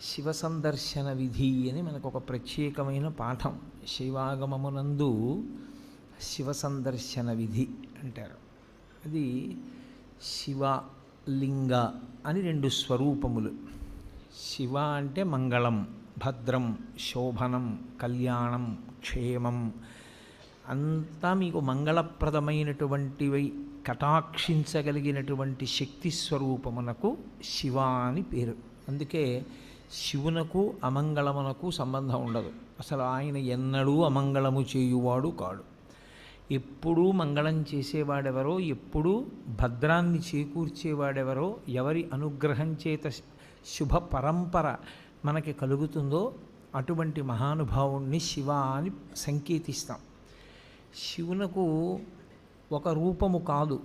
శివ సందర్శన విధి అని మనకు ఒక ప్రత్యేకమైన పాఠం. శైవాగమమునందు శివ సందర్శన విధి అంటారు. అది శివ లింగ అని రెండు స్వరూపములు. శివ అంటే మంగళం, భద్రం, శోభనం, కళ్యాణం, క్షేమం అంతా మీకు మంగళప్రదమైనటువంటివి కటాక్షించగలిగినటువంటి శక్తి స్వరూపమునకు శివ అని పేరు. అందుకే శివునకు అమంగళమునకు సంబంధం ఉండదు. అసలు ఆయన ఎన్నడూ అమంగళము చేయువాడు కాడు. ఎప్పుడూ మంగళం చేసేవాడెవరో, ఎప్పుడూ భద్రాన్ని చేకూర్చేవాడెవరో, ఎవరి అనుగ్రహం చేత శుభ పరంపర మనకి కలుగుతుందో అటువంటి మహానుభావుణ్ణి శివ అని సంకేతిస్తాం. శివునకు ఒక రూపము కాదు.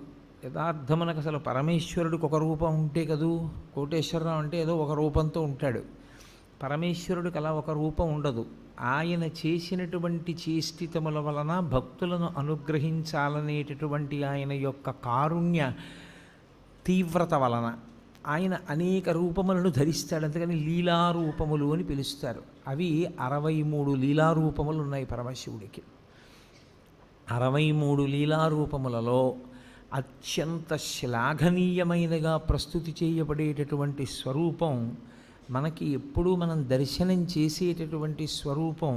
యథార్థమునకు అసలు పరమేశ్వరుడికి ఒక రూపం ఉంటే కదూ. కోటేశ్వరరావు అంటే ఏదో ఒక రూపంతో ఉంటాడు. పరమేశ్వరుడికి అలా ఒక రూపం ఉండదు. ఆయన చేసినటువంటి చేష్టితముల వలన భక్తులను అనుగ్రహించాలనేటటువంటి ఆయన యొక్క కారుణ్య తీవ్రత వలన ఆయన అనేక రూపములను ధరిస్తాడు. అందుకని లీలారూపములు అని పిలుస్తారు. అవి 63 లీలారూపములు ఉన్నాయి పరమశివుడికి. 63 లీలారూపములలో అత్యంత శ్లాఘనీయమైనగా ప్రస్తుతి చేయబడేటటువంటి స్వరూపం, మనకి ఎప్పుడూ మనం దర్శనం చేసేటటువంటి స్వరూపం,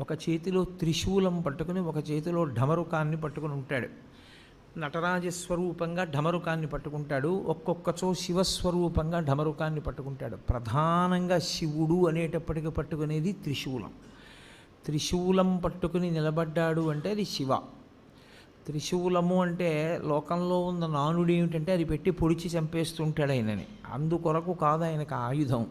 ఒక చేతిలో త్రిశూలం పట్టుకుని ఒక చేతిలో ఢమరుకాన్ని పట్టుకుని ఉంటాడు. నటరాజస్వరూపంగా ఢమరుకాన్ని పట్టుకుంటాడు, ఒక్కొక్కచో శివస్వరూపంగా ఢమరుకాన్ని పట్టుకుంటాడు. ప్రధానంగా శివుడు అనేటప్పటికి పట్టుకునేది త్రిశూలం. త్రిశూలం పట్టుకుని నిలబడ్డాడు అంటే అది శివ. త్రిశూలము అంటే లోకంలో ఉన్న నానుడు ఏమిటంటే అది పెట్టి పొడిచి చంపేస్తుంటాడు ఆయనని. అందుకొరకు కాదు ఆయనకు ఆయుధం.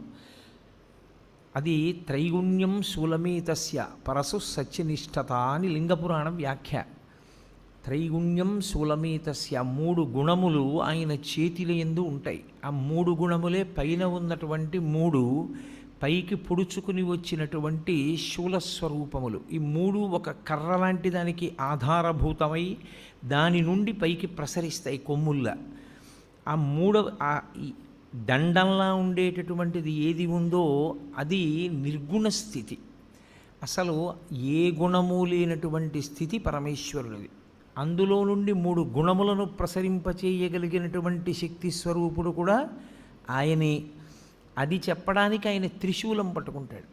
అది త్రైగుణ్యం శూలమేతస్య పరసు సత్యనిష్టత అని లింగపురాణం వ్యాఖ్య. త్రైగుణ్యం శూలమేతస్య, 3 గుణములు ఆయన చేతిల యందు ఉంటాయి. ఆ 3 గుణములే పైన ఉన్నటువంటి 3 పైకి పొడుచుకుని వచ్చినటువంటి శూలస్వరూపములు. ఈ 3 ఒక కర్ర లాంటి దానికి ఆధారభూతమై దాని నుండి పైకి ప్రసరిస్తాయి కొమ్ముల్లా. ఆ 3 దండంలా ఉండేటటువంటిది ఏది ఉందో అది నిర్గుణ స్థితి. అసలు ఏ గుణము లేనటువంటి స్థితి పరమేశ్వరుడిది. అందులో నుండి 3 గుణములను ప్రసరింపచేయగలిగినటువంటి శక్తి స్వరూపుడు కూడా ఆయనే. అది చెప్పడానికి ఆయన త్రిశూలం పట్టుకుంటాడు.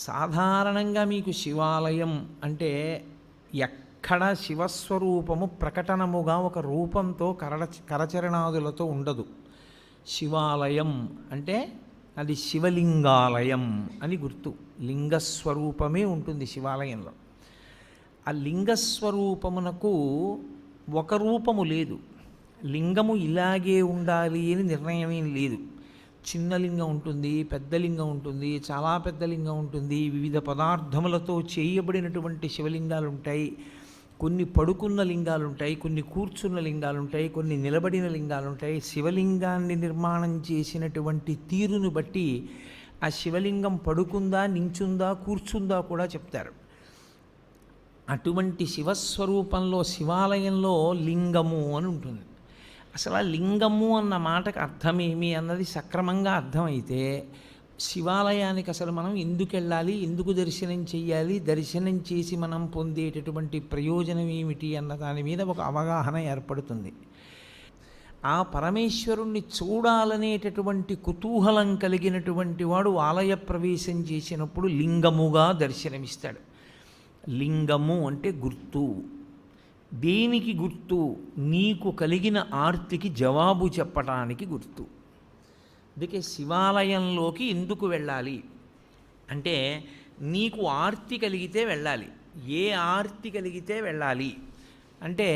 సాధారణంగా మీకు శివాలయం అంటే ఎక్కడ శివస్వరూపము ప్రకటనముగా ఒక రూపంతో కరచరణాదులతో ఉండదు. శివాలయం అంటే అది శివలింగాలయం అని గుర్తు. లింగస్వరూపమే ఉంటుంది శివాలయంలో. ఆ లింగస్వరూపమునకు ఒక రూపము లేదు. లింగము ఇలాగే ఉండాలి అని నిర్ణయం ఏం లేదు. చిన్న లింగం ఉంటుంది, పెద్ద లింగం ఉంటుంది, చాలా పెద్ద లింగం ఉంటుంది, వివిధ పదార్థములతో చేయబడినటువంటి శివలింగాలు ఉంటాయి. కొన్ని పడుకున్న లింగాలు ఉంటాయి, కొన్ని కూర్చున్న లింగాలు ఉంటాయి, కొన్ని నిలబడిన లింగాలు ఉంటాయి. శివలింగాన్ని నిర్మాణం చేసినటువంటి తీరును బట్టి ఆ శివలింగం పడుకుందా, నించుందా, కూర్చుందా కూడా చెప్తారు. అటువంటి శివస్వరూపంలో శివాలయంలో లింగము అని ఉంటుంది. అసలు ఆ లింగము అన్న మాటకు అర్థమేమి అన్నది సక్రమంగా అర్థమైతే శివాలయానికి అసలు మనం ఎందుకు వెళ్ళాలి, ఎందుకు దర్శనం చెయ్యాలి, దర్శనం చేసి మనం పొందేటటువంటి ప్రయోజనం ఏమిటి అన్న దాని మీద ఒక అవగాహన ఏర్పడుతుంది. ఆ పరమేశ్వరుణ్ణి చూడాలనేటటువంటి కుతూహలం కలిగినటువంటి వాడు ఆలయ ప్రవేశం చేసినప్పుడు లింగముగా దర్శనమిస్తాడు. లింగము అంటే గుర్తు. దేనికి గుర్తు? నీకు కలిగిన ఆర్తికి జవాబు చెప్పటానికి గుర్తు. అందుకే శివాలయంలోకి ఎందుకు వెళ్ళాలి అంటే నీకు ఆర్తి కలిగితే వెళ్ళాలి. ఏ ఆర్తి కలిగితే వెళ్ళాలి అంటే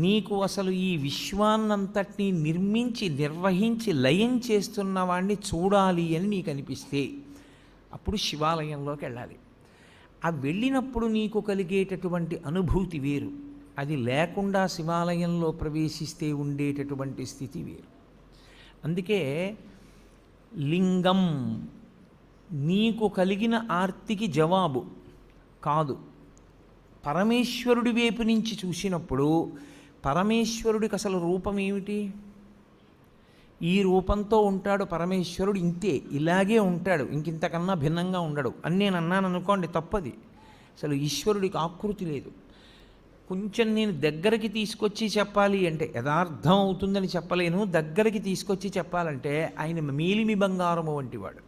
నీకు అసలు ఈ విశ్వాన్నంతటినీ నిర్మించి నిర్వహించి లయం చేస్తున్న వాడిని చూడాలి అని నీకు అనిపిస్తే అప్పుడు శివాలయంలోకి వెళ్ళాలి. ఆ వెళ్ళినప్పుడు నీకు కలిగేటటువంటి అనుభూతి వేరు. అది లేకుండా శివాలయంలో ప్రవేశిస్తే ఉండేటటువంటి స్థితి వేరు. అందుకే లింగం నీకు కలిగిన ఆర్తికి జవాబు కాదు. పరమేశ్వరుడి వైపు నుంచి చూసినప్పుడు పరమేశ్వరుడికి అసలు రూపం ఏమిటి? ఈ రూపంతో ఉంటాడు పరమేశ్వరుడు, ఇంతే, ఇలాగే ఉంటాడు, ఇంకింతకన్నా భిన్నంగా ఉండడు అని నేను అన్నాను అనుకోండి, తప్పది. అసలు ఈశ్వరుడికి ఆకృతి లేదు. కొంచెం నేను దగ్గరికి తీసుకొచ్చి చెప్పాలి అంటే, యథార్థం అవుతుందని చెప్పలేను, దగ్గరికి తీసుకొచ్చి చెప్పాలంటే ఆయన మేలిమి బంగారము వంటివాడు.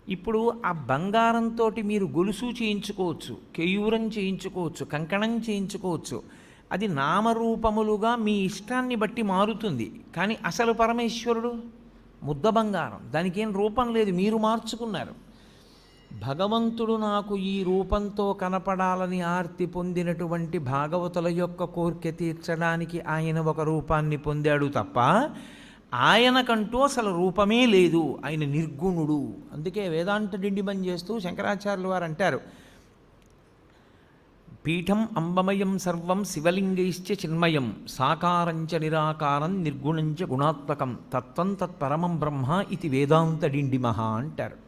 ఇప్పుడు ఆ బంగారంతో మీరు గొలుసు చేయించుకోవచ్చు, కేయూరం చేయించుకోవచ్చు, కంకణం చేయించుకోవచ్చు. అది నామరూపములుగా మీ ఇష్టాన్ని బట్టి మారుతుంది. కానీ అసలు పరమేశ్వరుడు ముద్ద బంగారం, దానికి ఏం రూపం లేదు, మీరు మార్చుకున్నారు. భగవంతుడు నాకు ఈ రూపంతో కనపడాలని ఆర్తి పొందినటువంటి భాగవతుల యొక్క కోరిక తీర్చడానికి ఆయన ఒక రూపాన్ని పొందాడు తప్ప ఆయనకంటూ అసలు రూపమే లేదు. ఆయన నిర్గుణుడు. అందుకే వేదాంత డిండిమం చేస్తూ శంకరాచార్యులు వారు అంటారు, పీఠం అంబమయం సర్వం శివలింగైశ్చ చిన్మయం సాకారంచ నిరాకారం నిర్గుణంచ గుణాత్మకం తత్వం తత్పరమం బ్రహ్మ ఇది వేదాంత డిండిమహ అంటారు.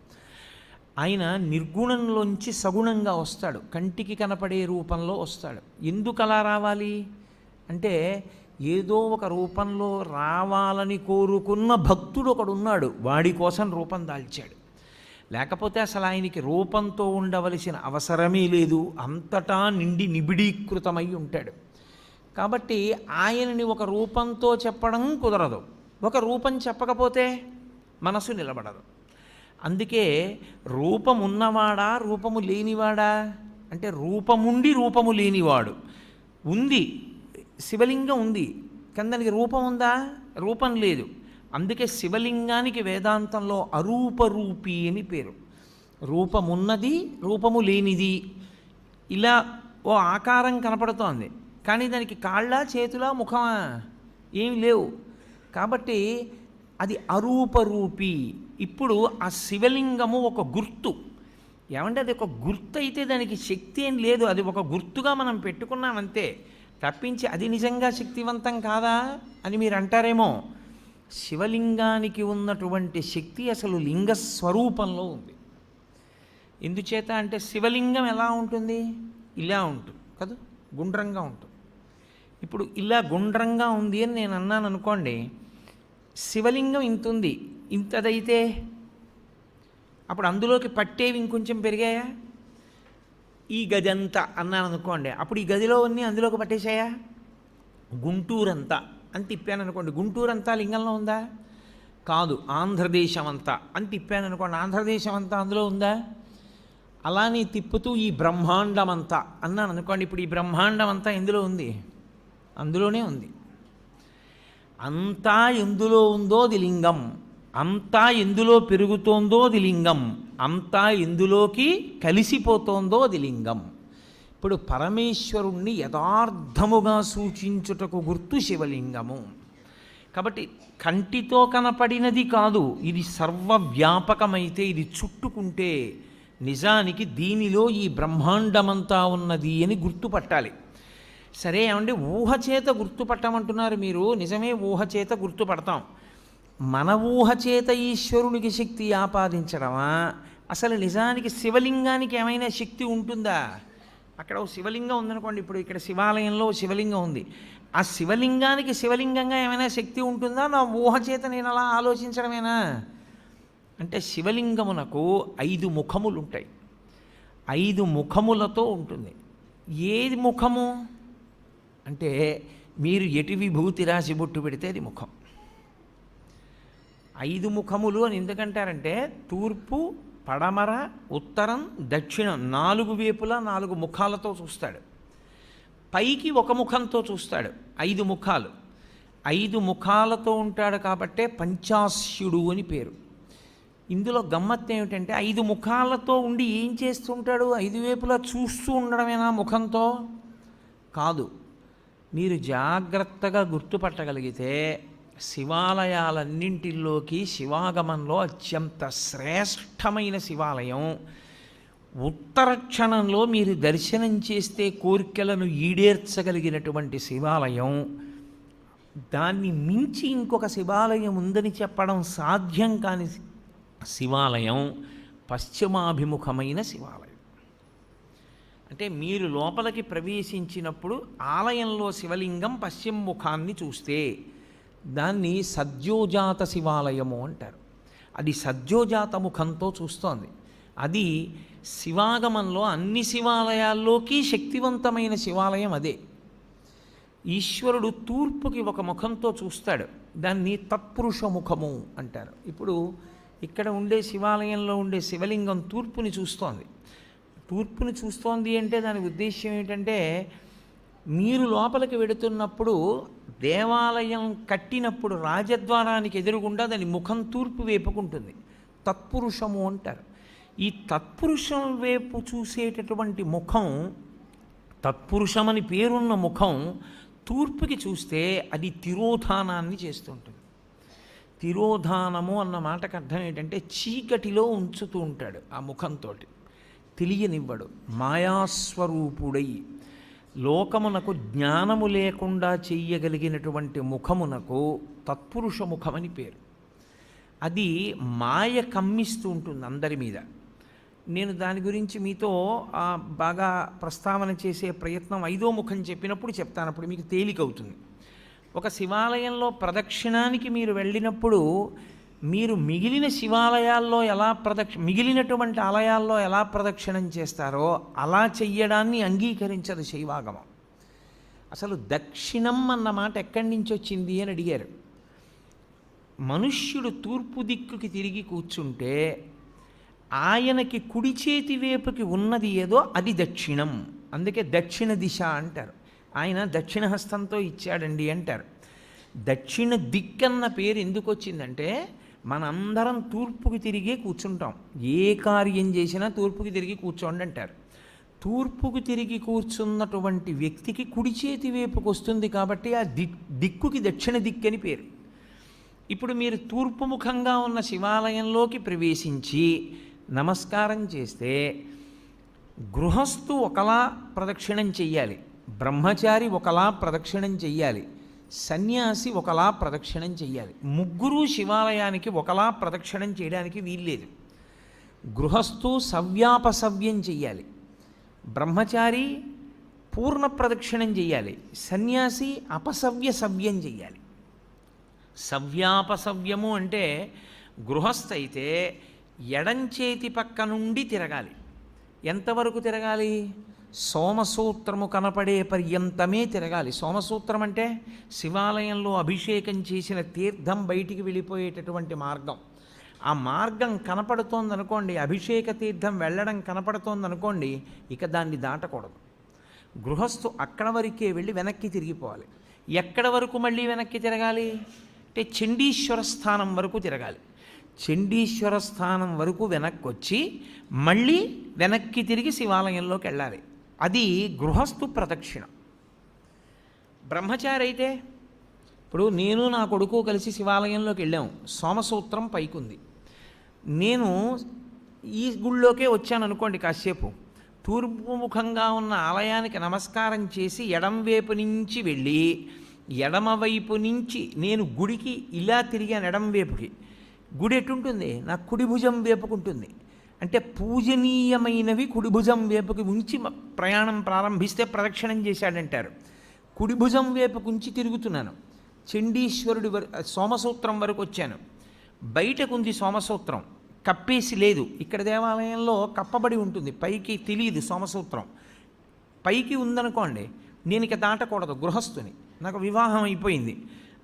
ఆయన నిర్గుణంలోంచి సగుణంగా వస్తాడు, కంటికి కనపడే రూపంలో వస్తాడు. ఎందుకు అలా రావాలి అంటే, ఏదో ఒక రూపంలో రావాలని కోరుకున్న భక్తుడు ఒకడున్నాడు, వాడి కోసం రూపం దాల్చాడు. లేకపోతే అసలు ఆయనకి రూపంతో ఉండవలసిన అవసరమే లేదు, అంతటా నిండి నిబిడీకృతమై ఉంటాడు. కాబట్టి ఆయనని ఒక రూపంతో చెప్పడం కుదరదు. ఒక రూపం చెప్పకపోతే మనసు నిలబడదు. అందుకే రూపం ఉన్నవాడా రూపము లేనివాడా అంటే, రూపముండి రూపము లేనివాడు. ఉంది, శివలింగం ఉంది, కానీ దానికి రూపం ఉందా? రూపం లేదు. అందుకే శివలింగానికి వేదాంతంలో అరూపరూపి అని పేరు. రూపమున్నది, రూపము లేనిది. ఇలా ఓ ఆకారం కనపడుతోంది, కానీ దానికి కాళ్ళ, చేతుల, ముఖమా ఏమి లేవు. కాబట్టి అది అరూపరూపి. ఇప్పుడు ఆ శివలింగము ఒక గుర్తు. ఏమంటే అది ఒక గుర్తు అయితే దానికి శక్తి ఏం లేదు, అది ఒక గుర్తుగా మనం పెట్టుకున్నామంతే తప్పించి అది నిజంగా శక్తివంతం కాదా అని మీరు అంటారేమో. శివలింగానికి ఉన్నటువంటి శక్తి అసలు లింగ స్వరూపంలో ఉంది. ఎందుచేత అంటే శివలింగం ఎలా ఉంటుంది? ఇలా ఉంటుంది కదా, గుండ్రంగా ఉంటుంది. ఇప్పుడు ఇలా గుండ్రంగా ఉంది అని నేను అన్నాను అనుకోండి, శివలింగం ఇంత ఉంది, ఇంతదైతే అప్పుడు అందులోకి పట్టేవి ఇంకొంచెం పెరిగాయా? ఈ గది అంతా అన్నాను అనుకోండి, అప్పుడు ఈ గదిలో అన్నీ అందులోకి పట్టేశాయా? గుంటూరంతా అని తిప్పాను అనుకోండి, గుంటూరంతా లింగంలో ఉందా? కాదు. ఆంధ్రదేశం అంతా అని తిప్పాను అనుకోండి, ఆంధ్రదేశం అంతా అందులో ఉందా? అలానే తిప్పుతూ ఈ బ్రహ్మాండం అంతా అన్నాను అనుకోండి, ఇప్పుడు ఈ బ్రహ్మాండం అంతా ఎందులో ఉంది? అందులోనే ఉంది. అంతా ఎందులో ఉందో అది లింగం, అంతా ఎందులో పెరుగుతోందో అది లింగం, అంతా ఎందులోకి కలిసిపోతోందో అది లింగం. ఇప్పుడు పరమేశ్వరుణ్ణి యథార్థముగా సూచించుటకు గుర్తు శివలింగము. కాబట్టి కంటితో కనపడినది కాదు, ఇది సర్వవ్యాపకమైతే, ఇది చుట్టుకుంటే నిజానికి దీనిలో ఈ బ్రహ్మాండమంతా ఉన్నది అని గుర్తుపట్టాలి. సరే ఏమంటే ఊహ చేత గుర్తుపట్టమంటున్నారు మీరు, నిజమే, ఊహ చేత గుర్తుపడతాం. మన ఊహ చేత ఈశ్వరునికి శక్తి ఆపాదించడమా? అసలు నిజానికి శివలింగానికి ఏమైనా శక్తి ఉంటుందా? అక్కడ ఓ శివలింగం ఉందనుకోండి, ఇప్పుడు ఇక్కడ శివాలయంలో శివలింగం ఉంది, ఆ శివలింగానికి శివలింగంగా ఏమైనా శక్తి ఉంటుందా? నా ఊహ చేత నేను అలా ఆలోచించడమేనా? అంటే శివలింగమునకు 5 ముఖములు ఉంటాయి, 5 ముఖములతో ఉంటుంది. ఏది ముఖము అంటే, మీరు ఎటు విభూతి రాసి బొట్టు పెడితే అది ముఖం. 5 ముఖములు అని ఎందుకంటారంటే, తూర్పు, పడమర, ఉత్తరం, దక్షిణం 4 వైపులా 4 ముఖాలతో చూస్తాడు. పైకి ఒక ముఖంతో చూస్తాడు. 5 ముఖాలు, 5 ముఖాలతో ఉంటాడు కాబట్టే పంచాస్యుడు అని పేరు. ఇందులో గమ్మత్తు ఏమిటంటే, 5 ముఖాలతో ఉండి ఏం చేస్తుంటాడు? 5 వైపులా చూస్తూ ఉండడమేనా ముఖంతో? కాదు. మీరు జాగ్రత్తగా గుర్తుపట్టగలిగితే శివాలయాలన్నింటిలోకి శివాగమంలో అత్యంత శ్రేష్టమైన శివాలయం, ఉత్తర క్షణంలో మీరు దర్శనం చేస్తే కోరికలను ఈడేర్చగలిగినటువంటి శివాలయం, దాన్ని మించి ఇంకొక శివాలయం ఉందని చెప్పడం సాధ్యం కాని శివాలయం పశ్చిమాభిముఖమైన శివాలయం. అంటే మీరు లోపలికి ప్రవేశించినప్పుడు ఆలయంలో శివలింగం పశ్చిమ ముఖాన్ని చూస్తే, దాన్ని సద్యోజాత శివాలయము అంటారు. అది సద్యోజాత ముఖంతో చూస్తోంది. అది శివాగమంలో అన్ని శివాలయాల్లోకి శక్తివంతమైన శివాలయం అదే. ఈశ్వరుడు తూర్పుకి ఒక ముఖంతో చూస్తాడు, దాన్ని తత్పురుష ముఖము అంటారు. ఇప్పుడు ఇక్కడ ఉండే శివాలయంలో ఉండే శివలింగం తూర్పుని చూస్తోంది. తూర్పుని చూస్తోంది అంటే దాని ఉద్దేశ్యం ఏంటంటే, మీరు లోపలికి వెడుతున్నప్పుడు దేవాలయం కట్టినప్పుడు రాజద్వారానికి ఎదురుగుండా దాని ముఖం తూర్పు వైపుకుంటుంది. తత్పురుషము అంటారు. ఈ తత్పురుషం వైపు చూసేటటువంటి ముఖం, తత్పురుషమని పేరున్న ముఖం తూర్పుకి చూస్తే అది తిరోధానాన్ని చేస్తుంటుంది. తిరోధానము అన్న మాటకు అర్థం ఏంటంటే చీకటిలో ఉంచుతూ ఉంటాడు. ఆ ముఖంతో తెలియనివ్వడు. మాయాస్వరూపుడై లోకమునకు జ్ఞానము లేకుండా చెయ్యగలిగినటువంటి ముఖమునకు తత్పురుష ముఖమని పేరు. అది మాయ కమ్మిస్తూ ఉంటుంది అందరి మీద. నేను దాని గురించి మీతో బాగా ప్రస్తావన చేసే ప్రయత్నం 5వ ముఖం చెప్పినప్పుడు చెప్తాను, అప్పుడు మీకు తేలికవుతుంది. ఒక శివాలయంలో ప్రదక్షిణానికి మీరు వెళ్ళినప్పుడు మీరు మిగిలిన శివాలయాల్లో మిగిలినటువంటి ఆలయాల్లో ఎలా ప్రదక్షిణం చేస్తారో అలా చెయ్యడాన్ని అంగీకరించదు శైవాగమం. అసలు దక్షిణం అన్న మాట ఎక్కడి నుంచి వచ్చింది అని అడిగారు. మనుష్యుడు తూర్పు దిక్కుకి తిరిగి కూర్చుంటే ఆయనకి కుడి చేతి వైపుకి ఉన్నది ఏదో అది దక్షిణం. అందుకే దక్షిణ దిశ అంటారు. ఆయన దక్షిణ హస్తంతో ఇచ్చాడండి అంటారు. దక్షిణ దిక్కన్న పేరు ఎందుకు వచ్చిందంటే, మనందరం తూర్పుకి తిరిగే కూర్చుంటాం. ఏ కార్యం చేసినా తూర్పుకి తిరిగి కూర్చోండి అంటారు. తూర్పుకు తిరిగి కూర్చున్నటువంటి వ్యక్తికి కుడి చేతి వైపుకి వస్తుంది కాబట్టి ఆ దిక్కుకి దక్షిణ దిక్కు అని పేరు. ఇప్పుడు మీరు తూర్పు ముఖంగా ఉన్న శివాలయంలోకి ప్రవేశించి నమస్కారం చేస్తే గృహస్థు ఒకలా ప్రదక్షిణం చెయ్యాలి, బ్రహ్మచారి ఒకలా ప్రదక్షిణం చెయ్యాలి, సన్యాసి ఒకలా ప్రదక్షిణం చెయ్యాలి. ముగ్గురు శివాలయానికి ఒకలా ప్రదక్షిణం చేయడానికి వీల్లేదు. గృహస్థు సవ్యాపసవ్యం చెయ్యాలి, బ్రహ్మచారి పూర్ణ ప్రదక్షిణం చెయ్యాలి, సన్యాసి అపసవ్య సవ్యం చెయ్యాలి. సవ్యాపసవ్యము అంటే గృహస్థ అయితే ఎడంచేతి పక్క నుండి తిరగాలి. ఎంతవరకు తిరగాలి? సోమసూత్రము కనపడే పర్యంతమే తిరగాలి. సోమసూత్రం అంటే శివాలయంలో అభిషేకం చేసిన తీర్థం బయటికి వెళ్ళిపోయేటటువంటి మార్గం. ఆ మార్గం కనపడుతోందనుకోండి, అభిషేక తీర్థం వెళ్ళడం కనపడుతోందనుకోండి, ఇక దాన్ని దాటకూడదు. గృహస్థు అక్కడ వరకే వెళ్ళి వెనక్కి తిరిగిపోవాలి. ఎక్కడ వరకు మళ్ళీ వెనక్కి తిరగాలి అంటే చండీశ్వర స్థానం వరకు తిరగాలి. చండీశ్వర స్థానం వరకు వెనక్కి వచ్చి మళ్ళీ వెనక్కి తిరిగి శివాలయంలోకి వెళ్ళాలి. అది గృహస్థు ప్రదక్షిణ. బ్రహ్మచారి అయితే, ఇప్పుడు నేను నా కొడుకు కలిసి శివాలయంలోకి వెళ్ళాము, సోమసూత్రం పైకుంది, నేను ఈ గుళ్ళోకే వచ్చాను అనుకోండి, కాసేపు తూర్పు ముఖంగా ఉన్న ఆలయానికి నమస్కారం చేసి ఎడంవైపు నుంచి వెళ్ళి ఎడమవైపు నుంచి నేను గుడికి ఇలా తిరిగాను. ఎడంవైపుకి గుడి ఎటుంటుంది? నా కుడి భుజం వేపుకుంటుంది. అంటే పూజనీయమైనవి కుడి భుజం వేపుకి ఉంచి ప్రయాణం ప్రారంభిస్తే ప్రదక్షిణం చేశాడంటారు. కుడి భుజం వేపుకు ఉంచి తిరుగుతున్నాను. చండీశ్వరుడి సోమసూత్రం వరకు వచ్చాను. బయటకుంది సోమసూత్రం, కప్పేసి లేదు. ఇక్కడ దేవాలయంలో కప్పబడి ఉంటుంది, పైకి తెలియదు సోమసూత్రం. పైకి ఉందనుకోండి, నేను ఇక దాటకూడదు గృహస్థుని, నాకు వివాహం అయిపోయింది.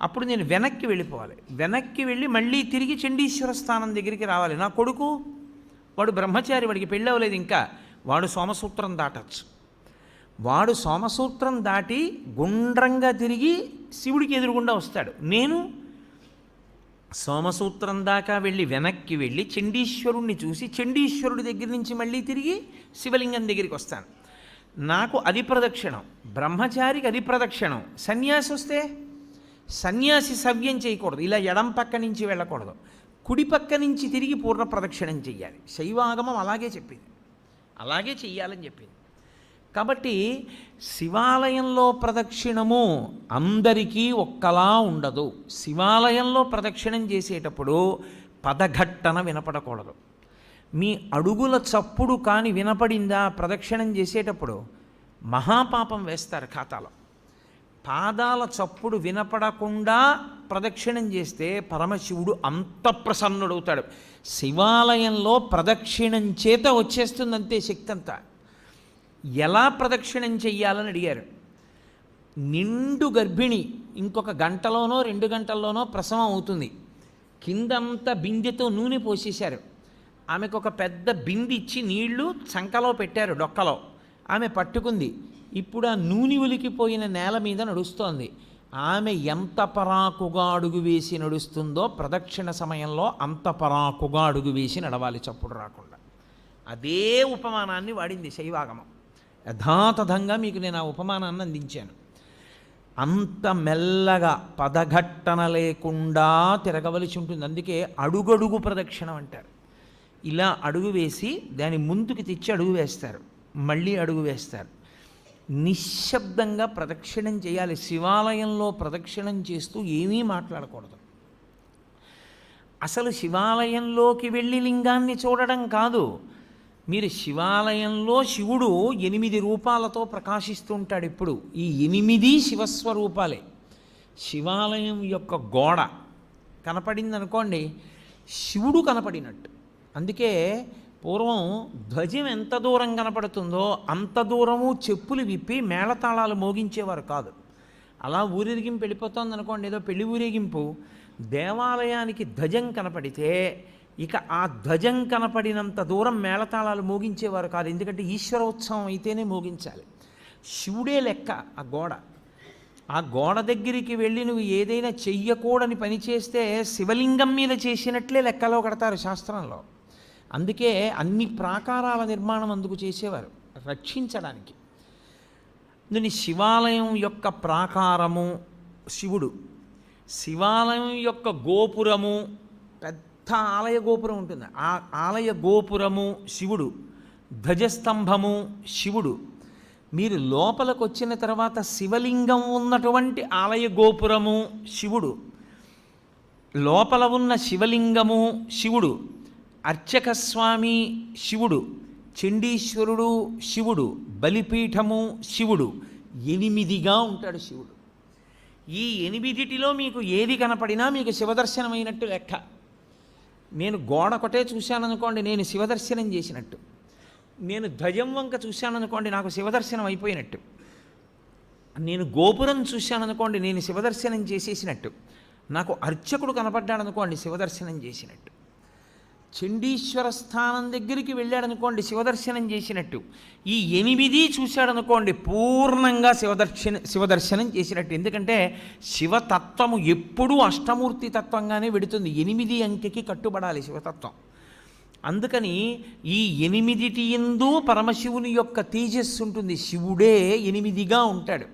అప్పుడు నేను వెనక్కి వెళ్ళిపోవాలి. వెనక్కి వెళ్ళి మళ్ళీ తిరిగి చండీశ్వర స్థానం దగ్గరికి రావాలి. నా కొడుకు వాడు బ్రహ్మచారి, వాడికి పెళ్ళి అవ్వలేదు ఇంకా, వాడు సోమసూత్రం దాటచ్చు. వాడు సోమసూత్రం దాటి గుండ్రంగా తిరిగి శివుడికి ఎదురుగుండా వస్తాడు. నేను సోమసూత్రం దాకా వెళ్ళి వెనక్కి వెళ్ళి చండీశ్వరుణ్ణి చూసి చండీశ్వరుడి దగ్గర నుంచి మళ్ళీ తిరిగి శివలింగం దగ్గరికి వస్తాను. నాకు అది ప్రదక్షిణం, బ్రహ్మచారికి అది ప్రదక్షిణం. సన్యాసి వస్తే సన్యాసి సవ్యం చేయకూడదు, ఇలా ఎడం పక్క నుంచి వెళ్ళకూడదు, కుడి పక్క నుంచి తిరిగి పూర్ణ ప్రదక్షిణం చెయ్యాలి. శైవాగమం అలాగే చెప్పింది, అలాగే చెయ్యాలని చెప్పింది. కాబట్టి శివాలయంలో ప్రదక్షిణము అందరికీ ఒక్కలా ఉండదు. శివాలయంలో ప్రదక్షిణం చేసేటప్పుడు పదఘట్టన వినపడకూడదు. మీ అడుగుల చప్పుడు కాని వినపడిందా ప్రదక్షిణం చేసేటప్పుడు మహాపాపం వేస్తారు ఖాతాలో. పాదాల చప్పుడు వినపడకుండా ప్రదక్షిణం చేస్తే పరమశివుడు అంత ప్రసన్నుడవుతాడు. శివాలయంలో ప్రదక్షిణం చేత వచ్చేస్తుంది అంతే శక్తి అంతా. ఎలా ప్రదక్షిణం చెయ్యాలని అడిగారు. నిండు గర్భిణి ఇంకొక గంటలోనో 2 గంటల్లోనో ప్రసవం అవుతుంది. కిందంతా బిందెతో నూనె పోసేశారు. ఆమెకు ఒక పెద్ద బింది ఇచ్చి నీళ్లు చంకలో పెట్టారు, డొక్కలో. ఆమె పట్టుకుంది. ఇప్పుడు ఆ నూనె ఉలికిపోయిన నేల మీద నడుస్తోంది. ఆమె ఎంత పరాకుగా అడుగు వేసి నడుస్తుందో ప్రదక్షిణ సమయంలో అంత పరాకుగా అడుగు వేసి నడవాలి, చప్పుడు రాకుండా. అదే ఉపమానాన్ని వాడింది శైవాగమం. యథాతథంగా మీకు నేను ఆ ఉపమానాన్ని అందించాను. అంత మెల్లగా పదఘట్టన లేకుండా తిరగవలసి ఉంటుంది. అందుకే అడుగడుగు ప్రదక్షిణం అంటారు. ఇలా అడుగు వేసి దాని ముందుకు తెచ్చి అడుగు వేస్తారు, మళ్ళీ అడుగు వేస్తారు. నిశ్శబ్దంగా ప్రదక్షిణం చేయాలి. శివాలయంలో ప్రదక్షిణం చేస్తూ ఏమీ మాట్లాడకూడదు. అసలు శివాలయంలోకి వెళ్ళి లింగాన్ని చూడడం కాదు. మీరు శివాలయంలో శివుడు 8 రూపాలతో ప్రకాశిస్తూ ఉంటాడు. ఇప్పుడు ఈ 8 శివస్వరూపాలే. శివాలయం యొక్క గోడ కనపడింది అనుకోండి, శివుడు కనపడినట్టు. అందుకే పూర్వం ధ్వజం ఎంత దూరం కనపడుతుందో అంత దూరము చెప్పులు విప్పి మేళతాళాలు మోగించేవారు కాదు. అలా ఊరేగింపు వెళ్ళిపోతుంది అనుకోండి, ఏదో పెళ్లి ఊరేగింపు, దేవాలయానికి ధ్వజం కనపడితే ఇక ఆ ధ్వజం కనపడినంత దూరం మేళతాళాలు మోగించేవారు కాదు. ఎందుకంటే ఈశ్వరోత్సవం అయితేనే మోగించాలి. శివుడే లెక్క ఆ గోడ. ఆ గోడ దగ్గరికి వెళ్ళి నువ్వు ఏదైనా చెయ్యకూడని పని చేస్తే శివలింగం మీద చేసినట్లే లెక్కలో కడతారు శాస్త్రంలో. అందుకే అన్ని ప్రాకారాల నిర్మాణం అందుకు చేసేవారు, రక్షించడానికి. దీని శివాలయం యొక్క ప్రాకారము శివుడు, శివాలయం యొక్క గోపురము, పెద్ద ఆలయ గోపురం ఉంటుంది, ఆ ఆలయ గోపురము శివుడు, ధ్వజస్తంభము శివుడు. మీరు లోపలికి వచ్చిన తర్వాత శివలింగం ఉన్నటువంటి ఆలయ గోపురము శివుడు, లోపల ఉన్న శివలింగము శివుడు, అర్చక స్వామి శివుడు, చండీశ్వరుడు శివుడు, బలిపీఠము శివుడు. 8గా ఉంటాడు శివుడు. ఈ 8 మీకు ఏది కనపడినా మీకు శివదర్శనమైనట్టు లెక్క. నేను గోడ ఒకటే చూశాననుకోండి, నేను శివదర్శనం చేసినట్టు. నేను ధ్వజం వంక చూశాననుకోండి, నాకు శివదర్శనం అయిపోయినట్టు. నేను గోపురం చూశాననుకోండి, నేను శివదర్శనం చేసేసినట్టు. నాకు అర్చకుడు కనపడ్డాడనుకోండి, శివదర్శనం చేసినట్టు. చండీశ్వర స్థానం దగ్గరికి వెళ్ళాడనుకోండి, శివదర్శనం చేసినట్టు. ఈ 8 చూశాడనుకోండి, పూర్ణంగా శివదర్శనం చేసినట్టు. ఎందుకంటే శివతత్వము ఎప్పుడూ అష్టమూర్తి తత్వంగానే వెడుతుంది. 8 అంకెకి కట్టుబడాలి శివతత్వం. అందుకని ఈ 8 యందు పరమశివుని యొక్క తేజస్సు ఉంటుంది. శివుడే 8గా ఉంటాడు.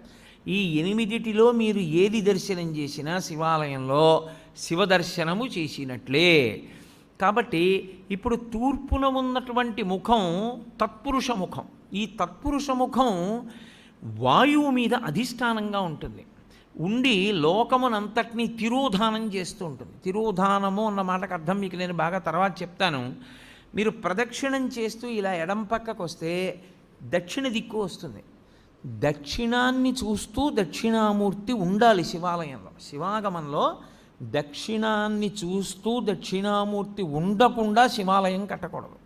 ఈ 8 మీరు ఏది దర్శనం చేసినా శివాలయంలో శివదర్శనము చేసినట్లే. కాబట్టి ఇప్పుడు తూర్పున ఉన్నటువంటి ముఖం తత్పురుష ముఖం. ఈ తత్పురుష ముఖం వాయువు మీద అధిష్టానంగా ఉంటుంది. ఉండి లోకమునంతటినీ తిరోధానం చేస్తూ ఉంటుంది. తిరోధానము అన్న మాటకు అర్థం మీకు నేను బాగా తర్వాత చెప్తాను. మీరు ప్రదక్షిణం చేస్తూ ఇలా ఎడం పక్కకు వస్తే దక్షిణ దిక్కు వస్తుంది. దక్షిణాన్ని చూస్తూ దక్షిణామూర్తి ఉండాలి శివాలయంలో. శివాగమంలో దక్షిణాన్ని చూస్తూ దక్షిణామూర్తి ఉండకుండా శివాలయం కట్టకూడదు.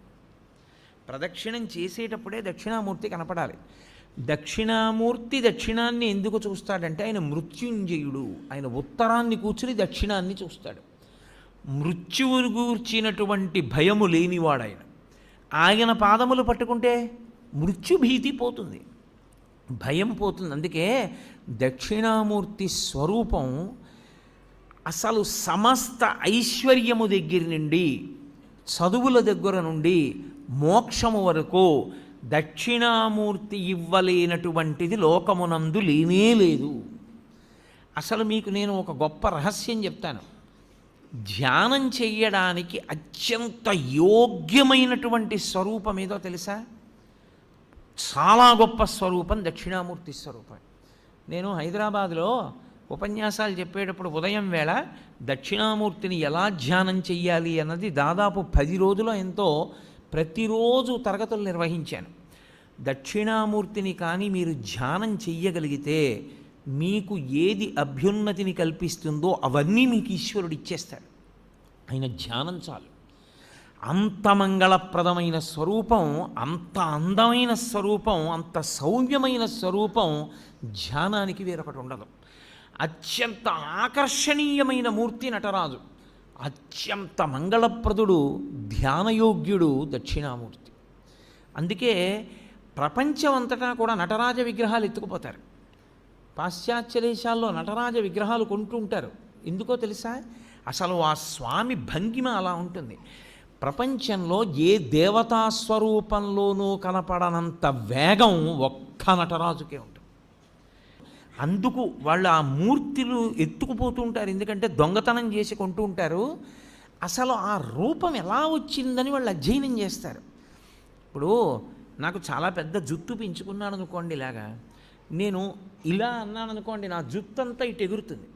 ప్రదక్షిణం చేసేటప్పుడే దక్షిణామూర్తి కనపడాలి. దక్షిణామూర్తి దక్షిణాన్ని ఎందుకు చూస్తాడంటే ఆయన మృత్యుంజయుడు. ఆయన ఉత్తరాన్ని కూర్చుని దక్షిణాన్ని చూస్తాడు. మృత్యువును గూర్చినటువంటి భయము లేనివాడు ఆయన. ఆయన పాదములు పట్టుకుంటే మృత్యుభీతి పోతుంది, భయం పోతుంది. అందుకే దక్షిణామూర్తి స్వరూపం అసలు సమస్త ఐశ్వర్యము దగ్గర నుండి, చదువుల దగ్గర నుండి, మోక్షము వరకు దక్షిణామూర్తి ఇవ్వలేనటువంటిది లోకమునందు లేనే లేదు. అసలు మీకు నేను ఒక గొప్ప రహస్యం చెప్తాను. ధ్యానం చెయ్యడానికి అత్యంత యోగ్యమైనటువంటి స్వరూపం ఏదో తెలుసా? చాలా గొప్ప స్వరూపం దక్షిణామూర్తి స్వరూపం. నేను హైదరాబాద్లో ఉపన్యాసాలు చెప్పేటప్పుడు ఉదయం వేళ దక్షిణామూర్తిని ఎలా ధ్యానం చెయ్యాలి అన్నది దాదాపు 10 రోజులు ఎంతో ప్రతిరోజు తరగతులు నిర్వహించాను. దక్షిణామూర్తిని కానీ మీరు ధ్యానం చెయ్యగలిగితే మీకు ఏది అభ్యున్నతిని కల్పిస్తుందో అవన్నీ మీకు ఈశ్వరుడు ఇచ్చేస్తాడు. ఆయన ధ్యానం చాలు. అంత మంగళప్రదమైన స్వరూపం, అంత అందమైన స్వరూపం, అంత సౌమ్యమైన స్వరూపం ధ్యానానికి వేరొకటి ఉండదు. అత్యంత ఆకర్షణీయమైన మూర్తి నటరాజు. అత్యంత మంగళప్రదుడు, ధ్యానయోగ్యుడు దక్షిణామూర్తి. అందుకే ప్రపంచం అంతటా కూడా నటరాజ విగ్రహాలు ఎత్తుకుపోతారు. పాశ్చాత్య దేశాల్లో నటరాజ విగ్రహాలు కొంటూ ఉంటారు. ఎందుకో తెలుసా? అసలు ఆ స్వామి భంగిమ అలా ఉంటుంది. ప్రపంచంలో ఏ దేవతా స్వరూపంలోనూ కనపడనంత వేగం ఒక్క నటరాజుకే ఉంటుంది. అందుకు వాళ్ళు ఆ మూర్తులు ఎత్తుకుపోతూ ఉంటారు. ఎందుకంటే దొంగతనం చేసి కొంటూ ఉంటారు. అసలు ఆ రూపం ఎలా వచ్చిందని వాళ్ళు అధ్యయనం చేస్తారు. ఇప్పుడు నాకు చాలా పెద్ద జుత్తు పెంచుకున్నాను అనుకోండి, ఇలాగా నేను ఇలా అన్నాను అనుకోండి, నా జుత్తు అంతా ఇటు ఎగురుతుంది.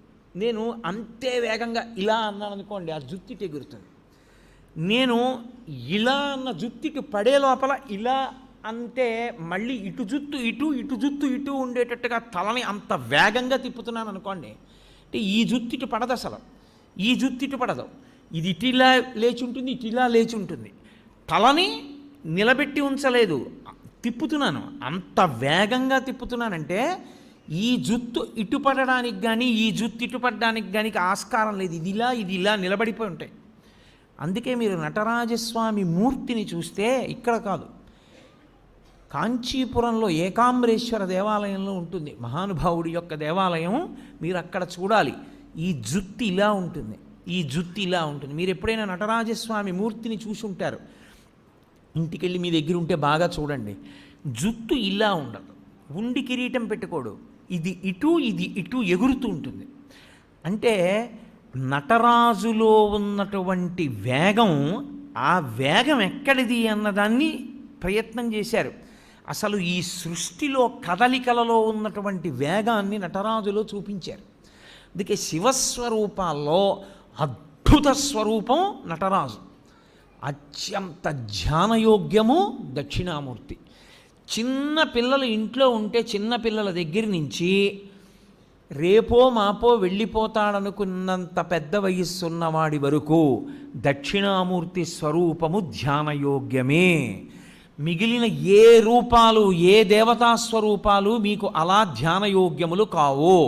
నేను అంతే వేగంగా ఇలా అన్నాను అనుకోండి, ఆ జుత్తు ఇటు ఎగురుతుంది. నేను ఇలా అన్న జుత్తుకి పడే లోపల ఇలా అంటే మళ్ళీ ఇటు జుత్తు ఇటు, ఇటు జుత్తు ఇటు ఉండేటట్టుగా తలని అంత వేగంగా తిప్పుతున్నాను అనుకోండి, అంటే ఈ జుత్తు ఇటు పడదు, అసలు ఈ జుత్తు ఇటు పడదు. ఇది ఇటు ఇలా లేచి ఉంటుంది, ఇటు ఇలా లేచి ఉంటుంది. తలని నిలబెట్టి ఉంచలేదు, తిప్పుతున్నాను. అంత వేగంగా తిప్పుతున్నానంటే ఈ జుత్తు ఇటు పడడానికి కానీ ఈ జుత్తు ఇటు పడడానికి కానీ ఆస్కారం లేదు. ఇది ఇలా నిలబడిపోయి ఉంటాయి. అందుకే మీరు నటరాజస్వామి మూర్తిని చూస్తే ఇక్కడ కాదు, కాంచీపురంలో ఏకాంబరేశ్వర దేవాలయంలో ఉంటుంది మహానుభావుడి యొక్క దేవాలయం. మీరు అక్కడ చూడాలి. ఈ జుత్తు ఇలా ఉంటుంది, ఈ జుత్తు ఇలా ఉంటుంది. మీరు ఎప్పుడైనా నటరాజస్వామి మూర్తిని చూసి ఉంటారు, ఇంటికెళ్ళి మీ దగ్గర ఉంటే బాగా చూడండి. జుత్తు ఇలా ఉండదు, ఉండి కిరీటం పెట్టుకోడు, ఇది ఇటు ఎగురుతూ ఉంటుంది. అంటే నటరాజులో ఉన్నటువంటి వేగం, ఆ వేగం ఎక్కడిది అన్నదాన్ని ప్రయత్నం చేశారు. అసలు ఈ సృష్టిలో కదలికలలో ఉన్నటువంటి వేగాన్ని నటరాజులో చూపించారు. అందుకే శివస్వరూపాల్లో అద్భుత స్వరూపం నటరాజు. అత్యంత ధ్యానయోగ్యము దక్షిణామూర్తి. చిన్న పిల్లలు ఇంట్లో ఉంటే చిన్న పిల్లల దగ్గర నుంచి రేపో మాపో వెళ్ళిపోతాడనుకున్నంత పెద్ద వయస్సున్నవాడి వరకు దక్షిణామూర్తి స్వరూపము ధ్యానయోగ్యమే. మిగిలిన ఏ రూపాలు, ఏ దేవతా స్వరూపాలు మీకు అలా ధ్యానయోగ్యములు కావు.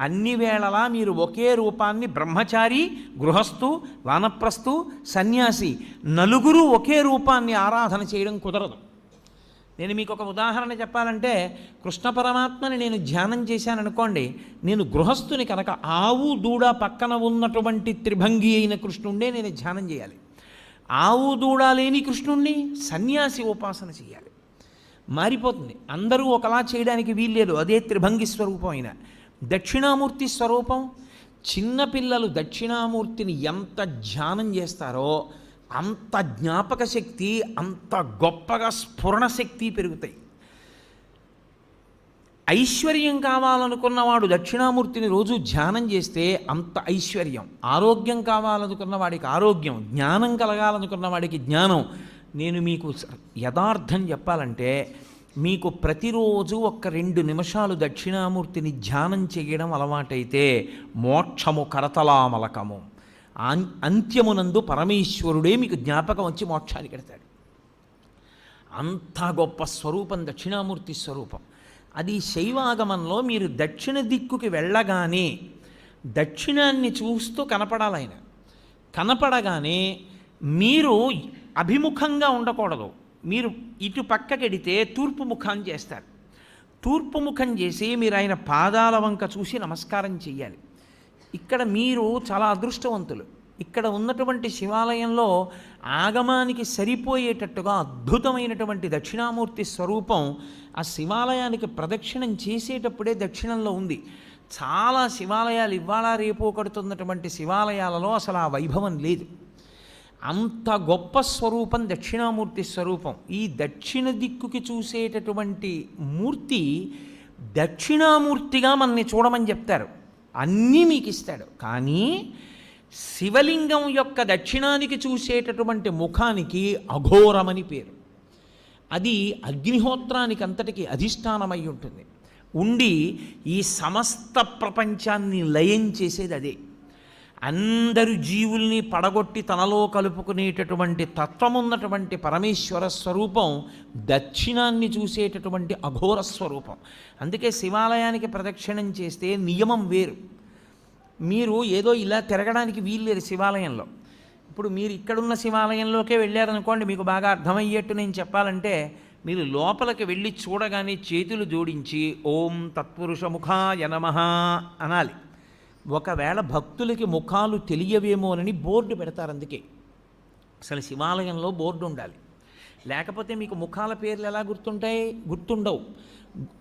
అన్ని వేళలా మీరు ఒకే రూపాన్ని, బ్రహ్మచారి, గృహస్థు, వానప్రస్థు, సన్యాసి, నలుగురు ఒకే రూపాన్ని ఆరాధన చేయడం కుదరదు. నేను మీకు ఒక ఉదాహరణ చెప్పాలంటే, కృష్ణ పరమాత్మని నేను ధ్యానం చేశాను అనుకోండి, నేను గృహస్థుని కనుక ఆవు దూడ పక్కన ఉన్నటువంటి త్రిభంగి అయిన కృష్ణుండే నేను ధ్యానం చేయాలి. ఆవు దూడ లేని కృష్ణుణ్ణి సన్యాసి ఉపాసన చేయాలి. మారిపోతుంది. అందరూ ఒకలా చేయడానికి వీల్లేదు. అదే త్రిభంగి స్వరూపం అయిన దక్షిణామూర్తి స్వరూపం. చిన్నపిల్లలు దక్షిణామూర్తిని ఎంత ధ్యానం చేస్తారో అంత జ్ఞాపక శక్తి, అంత గొప్పగా స్ఫురణ శక్తి పెరుగుతాయి. ఐశ్వర్యం కావాలనుకున్నవాడు దక్షిణామూర్తిని రోజు ధ్యానం చేస్తే అంత ఐశ్వర్యం. ఆరోగ్యం కావాలనుకున్న వాడికి ఆరోగ్యం, జ్ఞానం కలగాలనుకున్న వాడికి జ్ఞానం. నేను మీకు యథార్థం చెప్పాలంటే, మీకు ప్రతిరోజు 1-2 నిమిషాలు దక్షిణామూర్తిని ధ్యానం చేయడం అలవాటైతే మోక్షము కరతలామలకము. అంత్యమునందు పరమేశ్వరుడే మీకు జ్ఞాపకం వచ్చి మోక్షానికి ఎడతాడు. అంత గొప్ప స్వరూపం దక్షిణామూర్తి స్వరూపం. అది శైవాగమంలో మీరు దక్షిణ దిక్కుకి వెళ్ళగానే దక్షిణాన్ని చూస్తూ కనపడాలి. ఆయన కనపడగానే మీరు అభిముఖంగా ఉండకూడదు. మీరు ఇటు పక్కకెడితే తూర్పు ముఖం చేస్తారు. తూర్పు ముఖం చేసి మీరు ఆయన పాదాల వంక చూసి నమస్కారం చెయ్యాలి. ఇక్కడ మీరు చాలా అదృష్టవంతులు. ఇక్కడ ఉన్నటువంటి శివాలయంలో ఆగమానికి సరిపోయేటట్టుగా అద్భుతమైనటువంటి దక్షిణామూర్తి స్వరూపం ఆ శివాలయానికి ప్రదక్షిణం చేసేటప్పుడే దక్షిణంలో ఉంది. చాలా శివాలయాలు ఇవాళ రేపు కడుతున్నటువంటి శివాలయాలలో అసలు ఆ వైభవం లేదు. అంత గొప్ప స్వరూపం దక్షిణామూర్తి స్వరూపం. ఈ దక్షిణ దిక్కుకి చూసేటటువంటి మూర్తి దక్షిణామూర్తిగా మనని చూడమని చెప్తారు. అన్నీ మీకు ఇస్తాడు. కానీ శివలింగం యొక్క దక్షిణానికి చూసేటటువంటి ముఖానికి అఘోరమని పేరు. అది అగ్నిహోత్రానికి అంతటికి అధిష్టానమై ఉంటుంది. ఉండి ఈ సమస్త ప్రపంచాన్ని లయం చేసేది అదే. అందరు జీవుల్ని పడగొట్టి తనలో కలుపుకునేటటువంటి తత్వమున్నటువంటి పరమేశ్వర స్వరూపం దక్షిణాన్ని చూసేటటువంటి అఘోర స్వరూపం. అందుకే శివాలయానికి ప్రదక్షిణం చేస్తే నియమం వేరు. మీరు ఏదో ఇలా తిరగడానికి వీల్లేదు శివాలయంలో. ఇప్పుడు మీరు ఇక్కడున్న శివాలయంలోకే వెళ్ళారనుకోండి, మీకు బాగా అర్థమయ్యేట్టు నేను చెప్పాలంటే, మీరు లోపలికి వెళ్ళి చూడగానే చేతులు జోడించి ఓం తత్పురుషముఖాయ నమః అనాలి. ఒకవేళ భక్తులకి ముఖాలు తెలియవేమోనని బోర్డు పెడతారు. అందుకే అసలు శివాలయంలో బోర్డు ఉండాలి. లేకపోతే మీకు ముఖాల పేర్లు ఎలా గుర్తుంటాయి? గుర్తుండవు.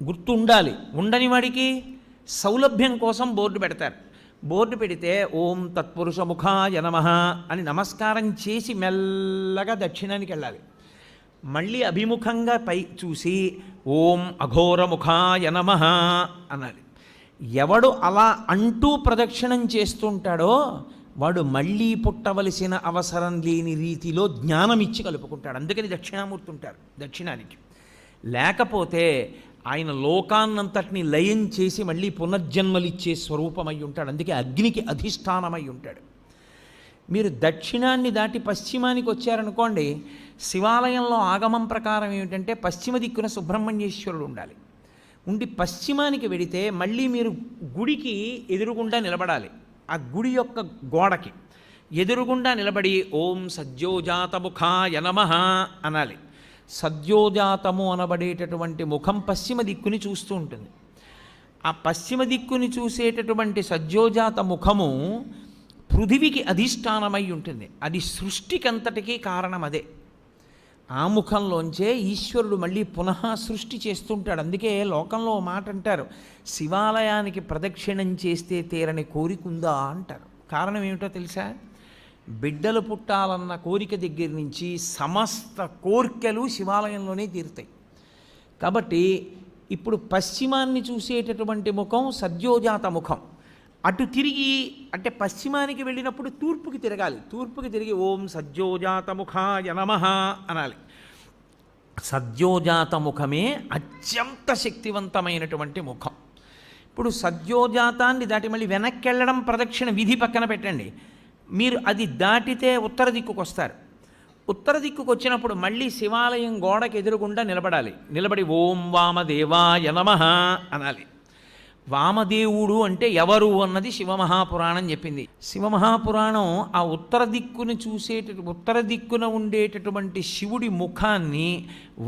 గుర్తుండాలి. ఉండని వాడికి సౌలభ్యం కోసం బోర్డు పెడతారు. బోర్డు పెడితే ఓం తత్పురుషముఖాయ నమః అని నమస్కారం చేసి మెల్లగా దక్షిణానికి వెళ్ళాలి. మళ్ళీ అభిముఖంగా పై చూసి ఓం అఘోరముఖాయ నమః అనాలి. ఎవడు అలా అంటూ ప్రదక్షిణం చేస్తుంటాడో వాడు మళ్ళీ పుట్టవలసిన అవసరం లేని రీతిలో జ్ఞానం ఇచ్చి కలుపుకుంటాడు. అందుకని దక్షిణామూర్తి ఉంటారు దక్షిణానికి. లేకపోతే ఆయన లోకాన్నంతటిని లయం చేసి మళ్ళీ పునర్జన్మలిచ్చే స్వరూపమై ఉంటాడు. అందుకే అగ్నికి అధిష్టానమై ఉంటాడు. మీరు దక్షిణాన్ని దాటి పశ్చిమానికి వచ్చారనుకోండి, శివాలయంలో ఆగమం ప్రకారం ఏమిటంటే పశ్చిమ దిక్కున సుబ్రహ్మణ్యేశ్వరుడు ఉండాలి. ఉండి పశ్చిమానికి వెడితే మళ్ళీ మీరు గుడికి ఎదురుగుండా నిలబడాలి. ఆ గుడి యొక్క గోడకి ఎదురుగుండా నిలబడి ఓం సద్యోజాతముఖాయ నమః అనాలి. సద్యోజాతము అనబడేటటువంటి ముఖం పశ్చిమ దిక్కుని చూస్తూ ఉంటుంది. ఆ పశ్చిమ దిక్కుని చూసేటటువంటి సద్యోజాత ముఖము పృథివికి అధిష్టానమై ఉంటుంది. అది సృష్టికంతటికీ కారణం అదే. ఆ ముఖంలోంచే ఈశ్వరుడు మళ్ళీ పునః సృష్టి చేస్తుంటాడు. అందుకే లోకంలో మాట అంటారు, శివాలయానికి ప్రదక్షిణం చేస్తే తీరని కోరికుందా అంటారు. కారణం ఏమిటో తెలుసా? బిడ్డలు పుట్టాలన్న కోరిక దగ్గర నుంచి సమస్త కోర్కెలు శివాలయంలోనే తీరుతాయి. కాబట్టి ఇప్పుడు పశ్చిమాన్ని చూసేటటువంటి ముఖం సద్యోజాత ముఖం. అటు తిరిగి అంటే పశ్చిమానికి వెళ్ళినప్పుడు తూర్పుకి తిరగాలి. తూర్పుకి తిరిగి ఓం సద్యోజాతముఖాయ నమః అనాలి. సద్యోజాత ముఖమే అత్యంత శక్తివంతమైనటువంటి ముఖం. ఇప్పుడు సద్యోజాతాన్ని దాటి మళ్ళీ వెనక్కి వెళ్ళడం ప్రదక్షిణ విధి పక్కన పెట్టండి. మీరు అది దాటితే ఉత్తర దిక్కుకు వస్తారు. ఉత్తర దిక్కుకు వచ్చినప్పుడు మళ్ళీ శివాలయం గోడకి ఎదురుగుండా నిలబడాలి. నిలబడి ఓం వామదేవాయ నమః అనాలి. వామదేవుడు అంటే ఎవరు అన్నది శివమహాపురాణం చెప్పింది. శివమహాపురాణం ఆ ఉత్తర దిక్కున ఉండేటటువంటి శివుడి ముఖాన్ని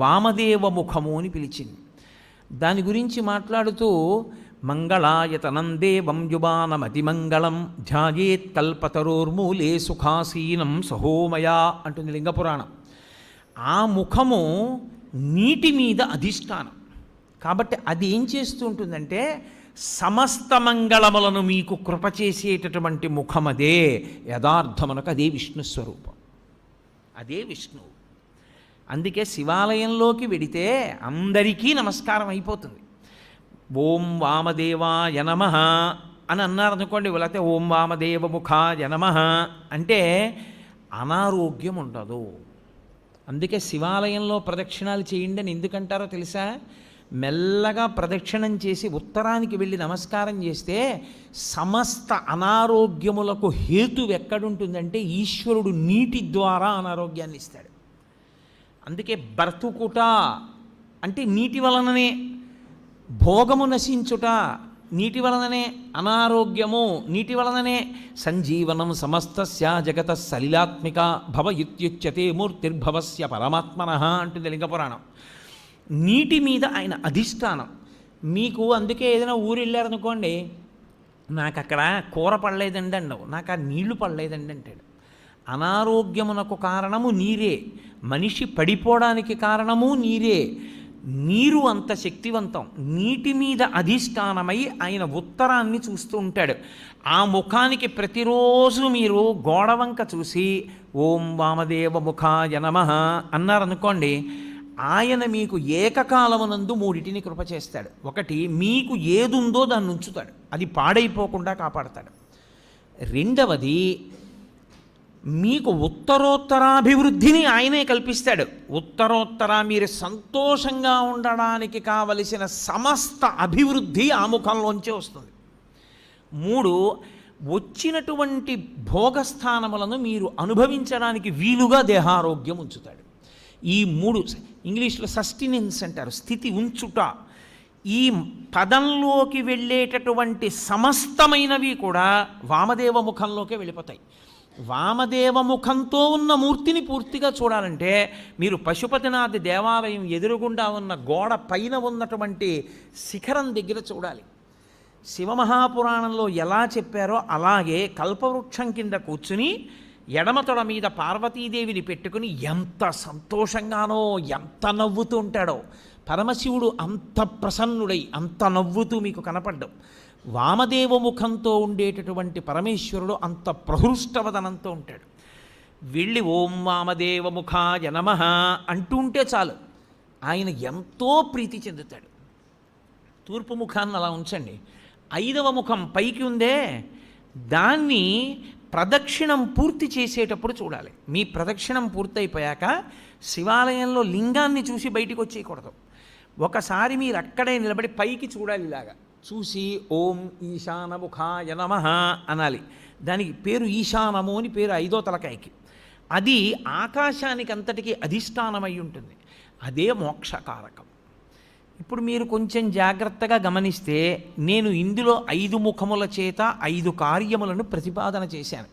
వామదేవ ముఖము అని పిలిచింది. దాని గురించి మాట్లాడుతూ మంగళాయతనం దేవం యుబానమతిమంగళం ధ్యాయేత్ కల్పతరోర్మూలే సుఖాసీనం సహోమయా అంటుంది లింగపురాణం. ఆ ముఖము నీటి మీద అధిష్టానం కాబట్టి అది ఏం చేస్తూ ఉంటుందంటే సమస్త మంగళములను మీకు కృప చేసేటటువంటి ముఖమదే. యథార్థమునకు అదే విష్ణు స్వరూపం, అదే విష్ణువు. అందుకే శివాలయంలోకి వెడితే అందరికీ నమస్కారం అయిపోతుంది. ఓం వామదేవాయ నమః అని అన్నారనుకోండి, లేకపోతే ఓం వామదేవ ముఖాయ నమః అంటే అనారోగ్యం ఉండదు. అందుకే శివాలయంలో ప్రదక్షిణాలు చేయండి అని ఎందుకంటారో తెలుసా? మెల్లగా ప్రదక్షిణం చేసి ఉత్తరానికి వెళ్ళి నమస్కారం చేస్తే సమస్త అనారోగ్యములకు హేతు ఎక్కడుంటుందంటే ఈశ్వరుడు నీటి ద్వారా అనారోగ్యాన్ని ఇస్తాడు. అందుకే బ్రతుకుట అంటే నీటి వలననే, భోగము నశించుట నీటి వలననే, అనారోగ్యము నీటి వలననే. సంజీవనం సమస్తస్య జగత సలిలాత్మిక భవ ఇత్యుచ్యతే మూర్తిర్భవస్య పరమాత్మనః అంటుంది లింగపురాణం. నీటి మీద ఆయన అధిష్టానం. మీకు అందుకే ఏదైనా ఊరు వెళ్ళారనుకోండి, నాకు అక్కడ కూర పడలేదండి అండవు, నాకు ఆ నీళ్లు పడలేదండి అంటాడు. అనారోగ్యమునకు కారణము నీరే, మనిషి పడిపోవడానికి కారణము నీరే. నీరు అంత శక్తివంతం. నీటి మీద అధిష్టానమై ఆయన ఉత్తరాన్ని చూస్తూ ఉంటాడు. ఆ ముఖానికి ప్రతిరోజు మీరు గోడవంక చూసి ఓం వామదేవ ముఖాయ నమః అన్నారనుకోండి, ఆయన మీకు ఏకకాలమునందు మూడిటిని కృప చేస్తాడు. ఒకటి, మీకు ఏదుందో దాన్ని ఉంచుతాడు, అది పాడైపోకుండా కాపాడతాడు. రెండవది, మీకు ఉత్తరోత్తరాభివృద్ధిని ఆయనే కల్పిస్తాడు. ఉత్తరోత్తర మీరు సంతోషంగా ఉండడానికి కావలసిన సమస్త అభివృద్ధి ఆ ముఖంలోంచే వస్తుంది. 3, వచ్చినటువంటి భోగస్థానములను మీరు అనుభవించడానికి వీలుగా దేహారోగ్యం ఉంచుతాడు. ఈ 3 ఇంగ్లీష్లో సస్టినెన్స్ అంటారు, స్థితి ఉంచుట. ఈ పదంలోకి వెళ్ళేటటువంటి సమస్తమైనవి కూడా వామదేవ ముఖంలోకే వెళ్ళిపోతాయి. వామదేవ ముఖంతో ఉన్న మూర్తిని పూర్తిగా చూడాలంటే మీరు పశుపతినాథ్ దేవాలయం ఎదురుగుండా ఉన్న గోడ పైన ఉన్నటువంటి శిఖరం దగ్గర చూడాలి. శివమహాపురాణంలో ఎలా చెప్పారో అలాగే కల్పవృక్షం కింద కూర్చుని ఎడమతొడ మీద పార్వతీదేవిని పెట్టుకుని ఎంత సంతోషంగానో ఎంత నవ్వుతూ ఉంటాడో. పరమశివుడు అంత ప్రసన్నుడై అంత నవ్వుతూ మీకు కనపడ్డం. వామదేవ ముఖంతో ఉండేటటువంటి పరమేశ్వరుడు అంత ప్రహృష్టవదనంతో ఉంటాడు. వెళ్ళి ఓం వామదేవ ముఖాయ నమః అంటూ ఉంటే చాలు, ఆయన ఎంతో ప్రీతి చెందుతాడు. తూర్పు ముఖాన్ని అలా ఉంచండి. 5వ ముఖం పైకి ఉందే, దాన్ని ప్రదక్షిణం పూర్తి చేసేటప్పుడు చూడాలి. మీ ప్రదక్షిణం పూర్తయిపోయాక శివాలయంలో లింగాన్ని చూసి బయటికి వచ్చేయకూడదు. ఒకసారి మీరు అక్కడే నిలబడి పైకి చూడాలి. ఇలాగా చూసి ఓం ఈశానముఖాయ నమః అనాలి. దానికి పేరు ఈశానము అని పేరు 5వ తలకాయకి. అది ఆకాశానికి అంతటికీ అధిష్టానమై ఉంటుంది. అదే మోక్షకారకం. ఇప్పుడు మీరు కొంచెం జాగ్రత్తగా గమనిస్తే నేను ఇందులో 5 ముఖముల చేత 5 కార్యములను ప్రతిపాదన చేశాను.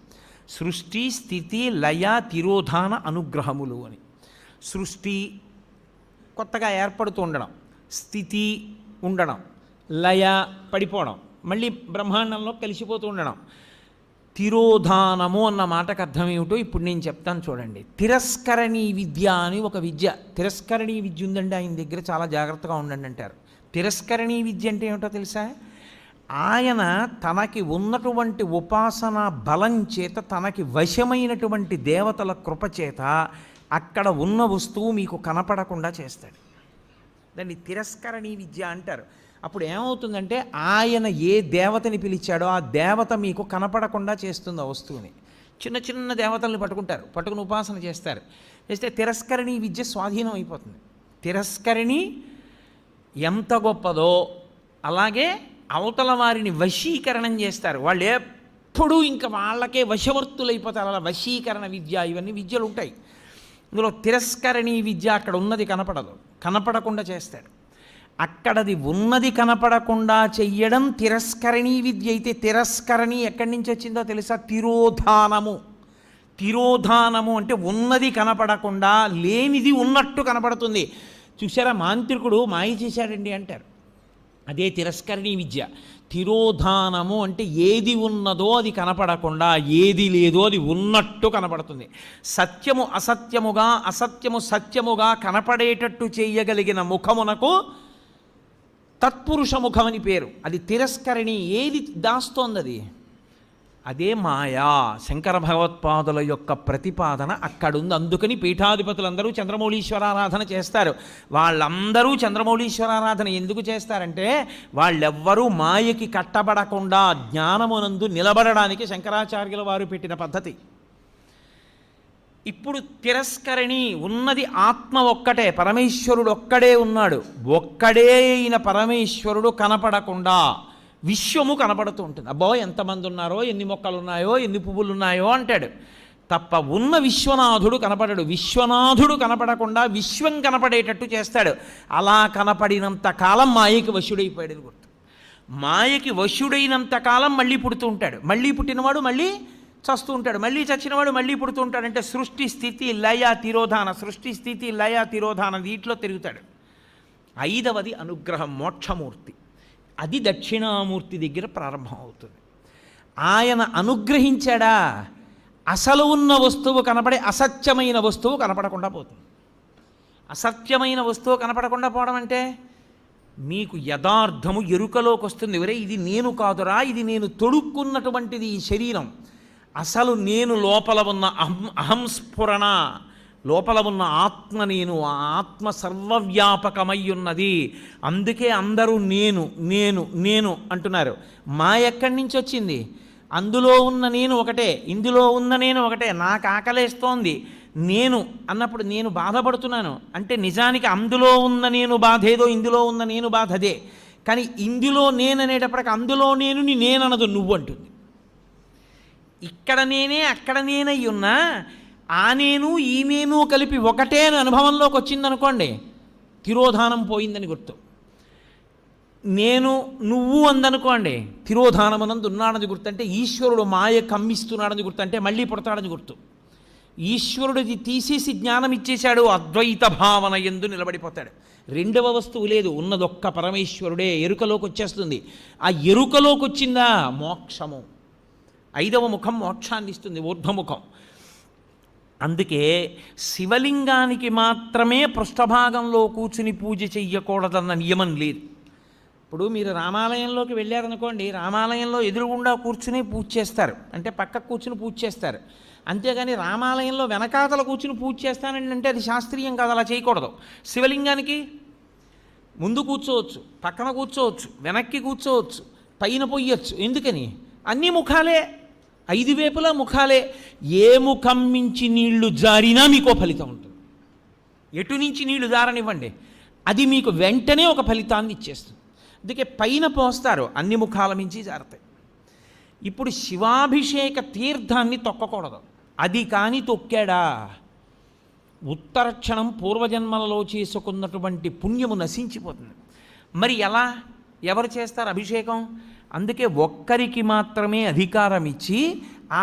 సృష్టి, స్థితి, లయ, తిరోధాన, అనుగ్రహములు అని. సృష్టి కొత్తగా ఏర్పడుతూ ఉండడం, స్థితి ఉండడం, లయ పడిపోవడం, మళ్ళీ బ్రహ్మాండంలో కలిసిపోతూ ఉండడం. తిరోధానము అన్న మాటకు అర్థం ఏమిటో ఇప్పుడు నేను చెప్తాను చూడండి. తిరస్కరణీ విద్య అని ఒక విద్య, తిరస్కరణీ విద్య ఉందండి ఆయన దగ్గర, చాలా జాగ్రత్తగా ఉండండి అంటారు. తిరస్కరణీ విద్య అంటే ఏమిటో తెలుసా? ఆయన తనకి ఉన్నటువంటి ఉపాసన బలం చేత, తనకి వశమైనటువంటి దేవతల కృపచేత అక్కడ ఉన్న వస్తువు మీకు కనపడకుండా చేస్తాడు. దాన్ని తిరస్కరణీ విద్య అంటారు. అప్పుడు ఏమవుతుందంటే ఆయన ఏ దేవతని పిలిచాడో ఆ దేవత మీకు కనపడకుండా చేస్తుంది ఆ వస్తువుని. చిన్న చిన్న దేవతల్ని పట్టుకుని ఉపాసన చేస్తారు. చేస్తే తిరస్కరణీ విద్య స్వాధీనం అయిపోతుంది. తిరస్కరణి ఎంత గొప్పదో అలాగే అవతల వారిని వశీకరణం చేస్తారు. వాళ్ళు ఎప్పుడూ ఇంకా వాళ్ళకే వశవర్తులైపోతారు. అలా వశీకరణ విద్య, ఇవన్నీ విద్యలు ఉంటాయి. ఇందులో తిరస్కరణీ విద్య అక్కడ ఉన్నది కనపడదు, కనపడకుండా చేస్తాడు. అక్కడది ఉన్నది కనపడకుండా చెయ్యడం తిరస్కరణీ విద్య అయితే, తిరస్కరణి ఎక్కడి నుంచి వచ్చిందో తెలుసా? తిరోధానము. తిరోధానము అంటే ఉన్నది కనపడకుండా లేనిది ఉన్నట్టు కనపడుతుంది. చూసారా, మాంత్రికుడు మాయ చేశాడండి అంటారు. అదే తిరస్కరణీ విద్య. తిరోధానము అంటే ఏది ఉన్నదో అది కనపడకుండా, ఏది లేదో అది ఉన్నట్టు కనపడుతుంది. సత్యము అసత్యముగా, అసత్యము సత్యముగా కనపడేటట్టు చేయగలిగిన ముఖమునకు తత్పురుష ముఖమని పేరు. అది తిరస్కరణి. ఏది దాస్తోంది అది? అదే మాయా. శంకర భగవత్పాదుల యొక్క ప్రతిపాదన అక్కడుంది. అందుకని పీఠాధిపతులందరూ చంద్రమౌళీశ్వరారాధన చేస్తారు. వాళ్ళందరూ చంద్రమౌళీశ్వరారాధన ఎందుకు చేస్తారంటే వాళ్ళెవ్వరూ మాయకి కట్టబడకుండా జ్ఞానమునందు నిలబడడానికి శంకరాచార్యుల వారు పెట్టిన పద్ధతి. ఇప్పుడు తిరస్కరణి ఉన్నది ఆత్మ ఒక్కటే, పరమేశ్వరుడు ఒక్కడే ఉన్నాడు. ఒక్కడే అయిన పరమేశ్వరుడు కనపడకుండా విశ్వము కనపడుతూ ఉంటుంది. అబ్బో ఎంతమంది ఉన్నారో, ఎన్ని మొక్కలు ఉన్నాయో, ఎన్ని పువ్వులు ఉన్నాయో అంటాడు తప్ప ఉన్న విశ్వనాథుడు కనపడడు. విశ్వనాథుడు కనపడకుండా విశ్వం కనపడేటట్టు చేస్తాడు. అలా కనపడినంత కాలం మాయకి వశుడైపోయాడు గుర్తు. మాయకి వశుడైనంత కాలం మళ్ళీ పుడుతూ ఉంటాడు. మళ్ళీ పుట్టినవాడు మళ్ళీ చస్తూ ఉంటాడు. మళ్ళీ చచ్చినవాడు మళ్ళీ పుడుతూ ఉంటాడు. అంటే సృష్టి, స్థితి, లయ, తిరోధాన, సృష్టి, స్థితి, లయ, తిరోధాన వీటిలో తిరుగుతాడు. 5వది అనుగ్రహం, మోక్షమూర్తి. అది దక్షిణామూర్తి దగ్గర ప్రారంభం అవుతుంది. ఆయన అనుగ్రహించాడా, అసలు ఉన్న వస్తువు కనపడే అసత్యమైన వస్తువు కనపడకుండా పోతుంది. అసత్యమైన వస్తువు కనపడకుండా పోవడం అంటే మీకు యథార్థము ఎరుకలోకి వస్తుంది. ఎవరే ఇది నేను కాదురా, ఇది నేను తొడుక్కున్నటువంటిది ఈ శరీరం. అసలు నేను లోపల ఉన్న అహంస్ఫురణ, లోపల ఉన్న ఆత్మ నేను, ఆ ఆత్మ సర్వవ్యాపకమై ఉన్నది. అందుకే అందరూ నేను నేను నేను అంటున్నారు. మాయ ఎక్కడి నుంచి వచ్చింది? అందులో ఉన్న నేను ఒకటే, ఇందులో ఉన్న నేను ఒకటే. నాకు ఆకలేస్తోంది నేను అన్నప్పుడు నేను బాధపడుతున్నాను అంటే నిజానికి అందులో ఉన్న నేను బాధ ఏదో, ఇందులో ఉన్న నేను బాధ అదే. కానీ ఇందులో నేను అనేటప్పటికి అందులో నేనుని నేననదు, నువ్వు అంటుంది. ఇక్కడ నేనే అక్కడ నేనై ఉన్నా ఆ నేను ఈ నేను కలిపి ఒకటే అని అనుభవంలోకి వచ్చిందనుకోండి, తిరోధానం పోయిందని గుర్తు. నేను నువ్వు అందనుకోండి, తిరోధానమునందు ఉన్నాడని గుర్తు. అంటే ఈశ్వరుడు మాయ కమ్మిస్తున్నాడని గుర్తు, అంటే మళ్ళీ పుడతాడని గుర్తు. ఈశ్వరుడిది తీసేసి జ్ఞానం ఇచ్చేశాడు, అద్వైత భావన యందు నిలబడిపోతాడు. రెండవ వస్తువు లేదు, ఉన్నదొక్క పరమేశ్వరుడే. ఎరుకలోకి వచ్చేస్తుంది. ఆ ఎరుకలోకి వచ్చిందా మోక్షము. 5వ ముఖం మోక్షాన్ని ఇస్తుంది, ఊర్ధ్వముఖం. అందుకే శివలింగానికి మాత్రమే పృష్ఠభాగంలో కూర్చుని పూజ చెయ్యకూడదన్న నియమం లేదు. ఇప్పుడు మీరు రామాలయంలోకి వెళ్ళారనుకోండి, రామాలయంలో ఎదురుగుండా కూర్చుని పూజ చేస్తారు, అంటే పక్కకు కూర్చుని పూజ చేస్తారు. అంతేగాని రామాలయంలో వెనకాతల కూర్చుని పూజ చేస్తానండి అంటే అది శాస్త్రీయం కాదు, అలా చేయకూడదు. శివలింగానికి ముందు కూర్చోవచ్చు, పక్కన కూర్చోవచ్చు, వెనక్కి కూర్చోవచ్చు, పైన పొయ్యొచ్చు. ఎందుకని? అన్ని ముఖాలే, 5 వైపులా ముఖాలే. ఏ ముఖం నుంచి నీళ్లు జారినా మీకో ఫలితం ఉంటుంది. ఎటు నుంచి నీళ్లు జారనివ్వండి, అది మీకు వెంటనే ఒక ఫలితాన్ని ఇచ్చేస్తుంది. అందుకే పైన పోస్తారు, అన్ని ముఖాల నుంచి జారుతాయి. ఇప్పుడు శివాభిషేక తీర్థాన్ని తొక్కకూడదు. అది కానీ తొక్కాడా ఉత్తరక్షణం పూర్వజన్మలలో చేసుకున్నటువంటి పుణ్యము నశించిపోతుంది. మరి ఎలా, ఎవరు చేస్తారు అభిషేకం? అందుకే ఒక్కరికి మాత్రమే అధికారం ఇచ్చి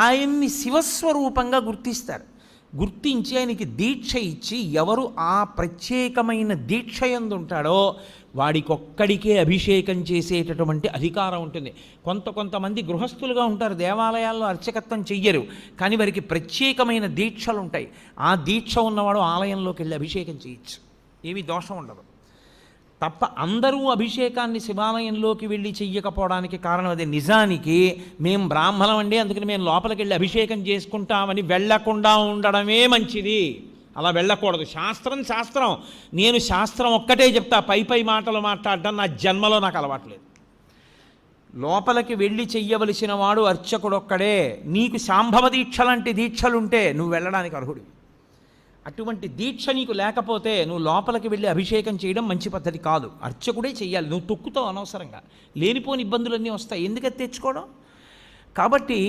ఆయన్ని శివస్వరూపంగా గుర్తిస్తారు. గుర్తించి ఆయనకి దీక్ష ఇచ్చి ఎవరు ఆ ప్రత్యేకమైన దీక్ష యందు ఉంటాడో వాడికొక్కడికే అభిషేకం చేసేటటువంటి అధికారం ఉంటుంది. కొంతమంది గృహస్థులుగా ఉంటారు, దేవాలయాల్లో అర్చకత్వం చెయ్యరు, కానీ వారికి ప్రత్యేకమైన దీక్షలు ఉంటాయి. ఆ దీక్ష ఉన్నవాడు ఆలయంలోకి వెళ్ళి అభిషేకం చేయొచ్చు, ఏమీ దోషం ఉండదు. తప్ప అందరూ అభిషేకాన్ని శివాలయంలోకి వెళ్ళి చెయ్యకపోవడానికి కారణం అదే. నిజానికి మేము బ్రాహ్మణం అండి, అందుకని మేము లోపలికి వెళ్ళి అభిషేకం చేసుకుంటామని వెళ్లకుండా ఉండడమే మంచిది. అలా వెళ్ళకూడదు. శాస్త్రం శాస్త్రం. నేను శాస్త్రం ఒక్కటే చెప్తా, పై మాటలు మాట్లాడడం నా జన్మలో నాకు అలవాట్లేదు. లోపలికి వెళ్ళి చెయ్యవలసిన వాడు అర్చకుడొక్కడే. నీకు శాంభవ దీక్ష లాంటి దీక్షలుంటే నువ్వు వెళ్ళడానికి అర్హుడివి. అటువంటి దీక్ష నీకు లేకపోతే నువ్వు లోపలికి వెళ్ళి అభిషేకం చేయడం మంచి పద్ధతి కాదు. అర్చకుడే చెయ్యాలి. నువ్వు తొక్కుతావు అనవసరంగా, లేనిపోని ఇబ్బందులన్నీ వస్తాయి. ఎందుకది తెచ్చుకోవడం? కాబట్టి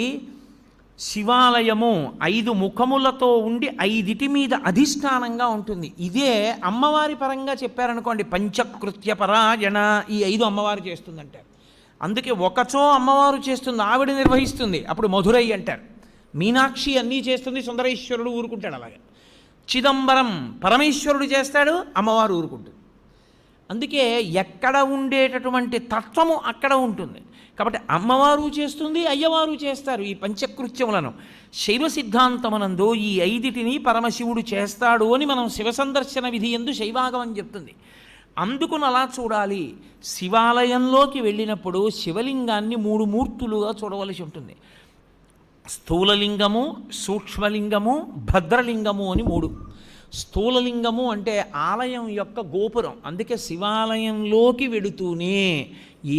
శివాలయము 5 ముఖములతో ఉండి 5 మీద అధిష్టానంగా ఉంటుంది. ఇదే అమ్మవారి పరంగా చెప్పారనుకోండి, పంచకృత్య పరాయణ, ఈ 5 అమ్మవారు చేస్తుందంటారు. అందుకే ఒకచో అమ్మవారు చేస్తుంది, ఆవిడ నిర్వహిస్తుంది, అప్పుడు మధురై అంటారు. మీనాక్షి అన్నీ చేస్తుంది, సుందరేశ్వరుడు ఊరుకుంటాడు. అలాగే చిదంబరం పరమేశ్వరుడు చేస్తాడు, అమ్మవారు ఊరుకుంటుంది. అందుకే ఎక్కడ ఉండేటటువంటి తత్వము అక్కడ ఉంటుంది. కాబట్టి అమ్మవారు చేస్తుంది, అయ్యవారు చేస్తారు ఈ పంచకృత్యములను. శైవ సిద్ధాంతమునందు ఈ 5 పరమశివుడు చేస్తాడు అని మనం శివ సందర్శన విధి యందు శైవాగమం చెప్తుంది. అందుకుని అలా చూడాలి. శివాలయంలోకి వెళ్ళినప్పుడు శివలింగాన్ని 3 మూర్తులుగా చూడవలసి ఉంటుంది. స్థూలలింగము, సూక్ష్మలింగము, భద్రలింగము అని 3. స్థూలలింగము అంటే ఆలయం యొక్క గోపురం. అందుకే శివాలయంలోకి వెడుతూనే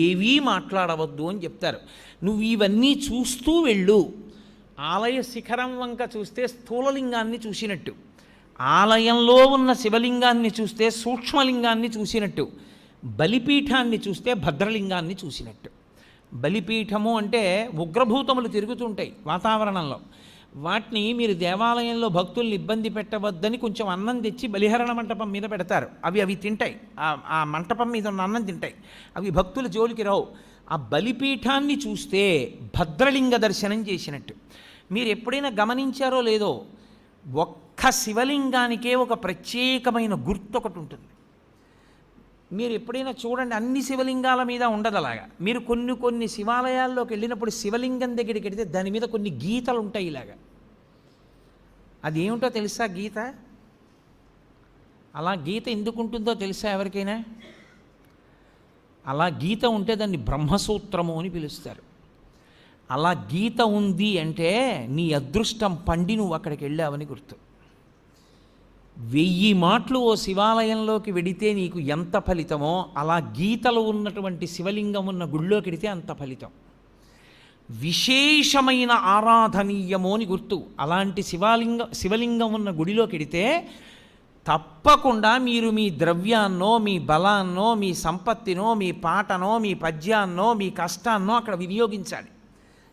ఏవీ మాట్లాడవద్దు అని చెప్తారు. నువ్వు ఇవన్నీ చూస్తూ వెళ్ళు. ఆలయ శిఖరం వంక చూస్తే స్థూలలింగాన్ని చూసినట్టు, ఆలయంలో ఉన్న శివలింగాన్ని చూస్తే సూక్ష్మలింగాన్ని చూసినట్టు, బలిపీఠాన్ని చూస్తే భద్రలింగాన్ని చూసినట్టు. బలిపీఠము అంటే ఉగ్రభూతములు తిరుగుతుంటాయి వాతావరణంలో, వాటిని మీరు దేవాలయంలో భక్తుల్ని ఇబ్బంది పెట్టవద్దని కొంచెం అన్నం తెచ్చి బలిహరణ మంటపం మీద పెడతారు. అవి తింటాయి, ఆ మంటపం మీద ఉన్న అన్నం తింటాయి, అవి భక్తుల జోలికి రావు. ఆ బలిపీఠాన్ని చూస్తే భద్రలింగ దర్శనం చేసినట్టు. మీరు ఎప్పుడైనా గమనించారో లేదో, ఒక్క శివలింగానికే ఒక ప్రత్యేకమైన గుర్తు ఒకటి ఉంటుంది. మీరు ఎప్పుడైనా చూడండి, అన్ని శివలింగాల మీద ఉండదు అలాగా. మీరు కొన్ని శివాలయాల్లోకి వెళ్ళినప్పుడు శివలింగం దగ్గరికి వెళితే దాని మీద కొన్ని గీతలు ఉంటాయి ఇలాగా. అది ఏమిటో తెలుసా గీత? అలా గీత ఎందుకు ఉంటుందో తెలుసా ఎవరికైనా? అలా గీత ఉంటే దాన్ని బ్రహ్మసూత్రము అని పిలుస్తారు. అలా గీత ఉంది అంటే నీ అదృష్టం పండి నువ్వు అక్కడికి వెళ్ళావని గుర్తు. 1000 మాటలు ఓ శివాలయంలోకి వెడితే నీకు ఎంత ఫలితమో, అలా గీతలు ఉన్నటువంటి శివలింగం ఉన్న గుళ్ళోకి వెడితే అంత ఫలితం. విశేషమైన ఆరాధనీయము అని గుర్తు. అలాంటి శివలింగం ఉన్న గుడిలోకి వెడితే తప్పకుండా మీరు మీ ద్రవ్యాన్నో, మీ బలాన్నో, మీ సంపత్తినో, మీ పాటనో, మీ పద్యాన్నో, మీ కష్టాన్నో అక్కడ వినియోగించాలి.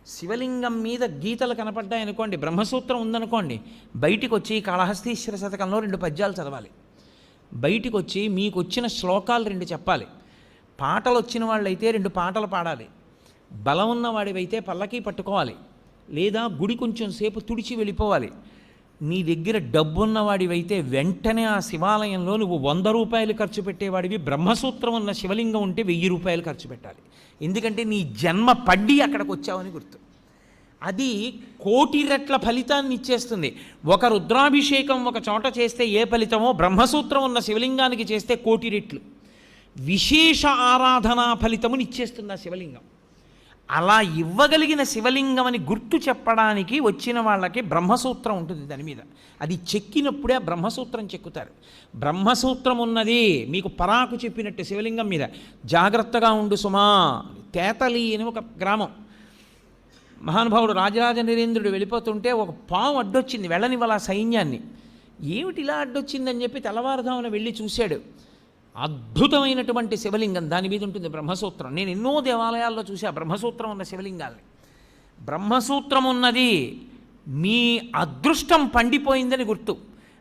శివలింగం మీద గీతలు కనపడ్డాయనుకోండి, బ్రహ్మసూత్రం ఉందనుకోండి, బయటికి వచ్చి కాళహస్తీశ్వర శతకంలో 2 పద్యాలు చదవాలి. బయటికి వచ్చి మీకు వచ్చిన శ్లోకాలు 2 చెప్పాలి. పాటలు వచ్చిన వాళ్ళైతే 2 పాటలు పాడాలి. బలం ఉన్నవాడివైతే పల్లకి పట్టుకోవాలి, లేదా గుడి కొంచెం సేపు తుడిచి వెళ్ళిపోవాలి. నీ దగ్గర డబ్బున్నవాడివైతే వెంటనే ఆ శివాలయంలో నువ్వు 100 రూపాయలు ఖర్చు పెట్టేవాడివి, బ్రహ్మసూత్రం ఉన్న శివలింగం ఉంటే 1000 రూపాయలు ఖర్చు పెట్టాలి. ఎందుకంటే నీ జన్మ పడ్డి అక్కడికి వచ్చావని గుర్తు. అది 1,000,000 రెట్ల ఫలితాన్ని ఇచ్చేస్తుంది. ఒక రుద్రాభిషేకం ఒక చోట చేస్తే ఏ ఫలితమో, బ్రహ్మసూత్రం ఉన్న శివలింగానికి చేస్తే 1,000,000 రెట్లు విశేష ఆరాధనా ఫలితముని ఇచ్చేస్తుంది ఆ శివలింగం. అలా ఇవ్వగలిగిన శివలింగం అని గుర్తు చెప్పడానికి వచ్చిన వాళ్ళకి బ్రహ్మసూత్రం ఉంటుంది దాని మీద. అది చెక్కినప్పుడే ఆ బ్రహ్మసూత్రం చెక్కుతారు. బ్రహ్మసూత్రం ఉన్నది మీకు పరాకు చెప్పినట్టు శివలింగం మీద. జాగ్రత్తగా ఉండు సుమా. తేతలి అని ఒక గ్రామం. మహానుభావుడు రాజరాజ నరేంద్రుడు వెళ్ళిపోతుంటే ఒక పాము అడ్డొచ్చింది, వెళ్ళనివ్వాల సైన్యాన్ని. ఏమిటి ఇలా అడ్డొచ్చిందని చెప్పి తెల్లవారుదామున వెళ్ళి చూశాడు. అద్భుతమైనటువంటి శివలింగం, దాని మీద ఉంటుంది బ్రహ్మసూత్రం. నేను ఎన్నో దేవాలయాల్లో చూసా బ్రహ్మసూత్రం ఉన్న శివలింగాల్ని. బ్రహ్మసూత్రం ఉన్నది మీ అదృష్టం పండిపోయిందని గుర్తు.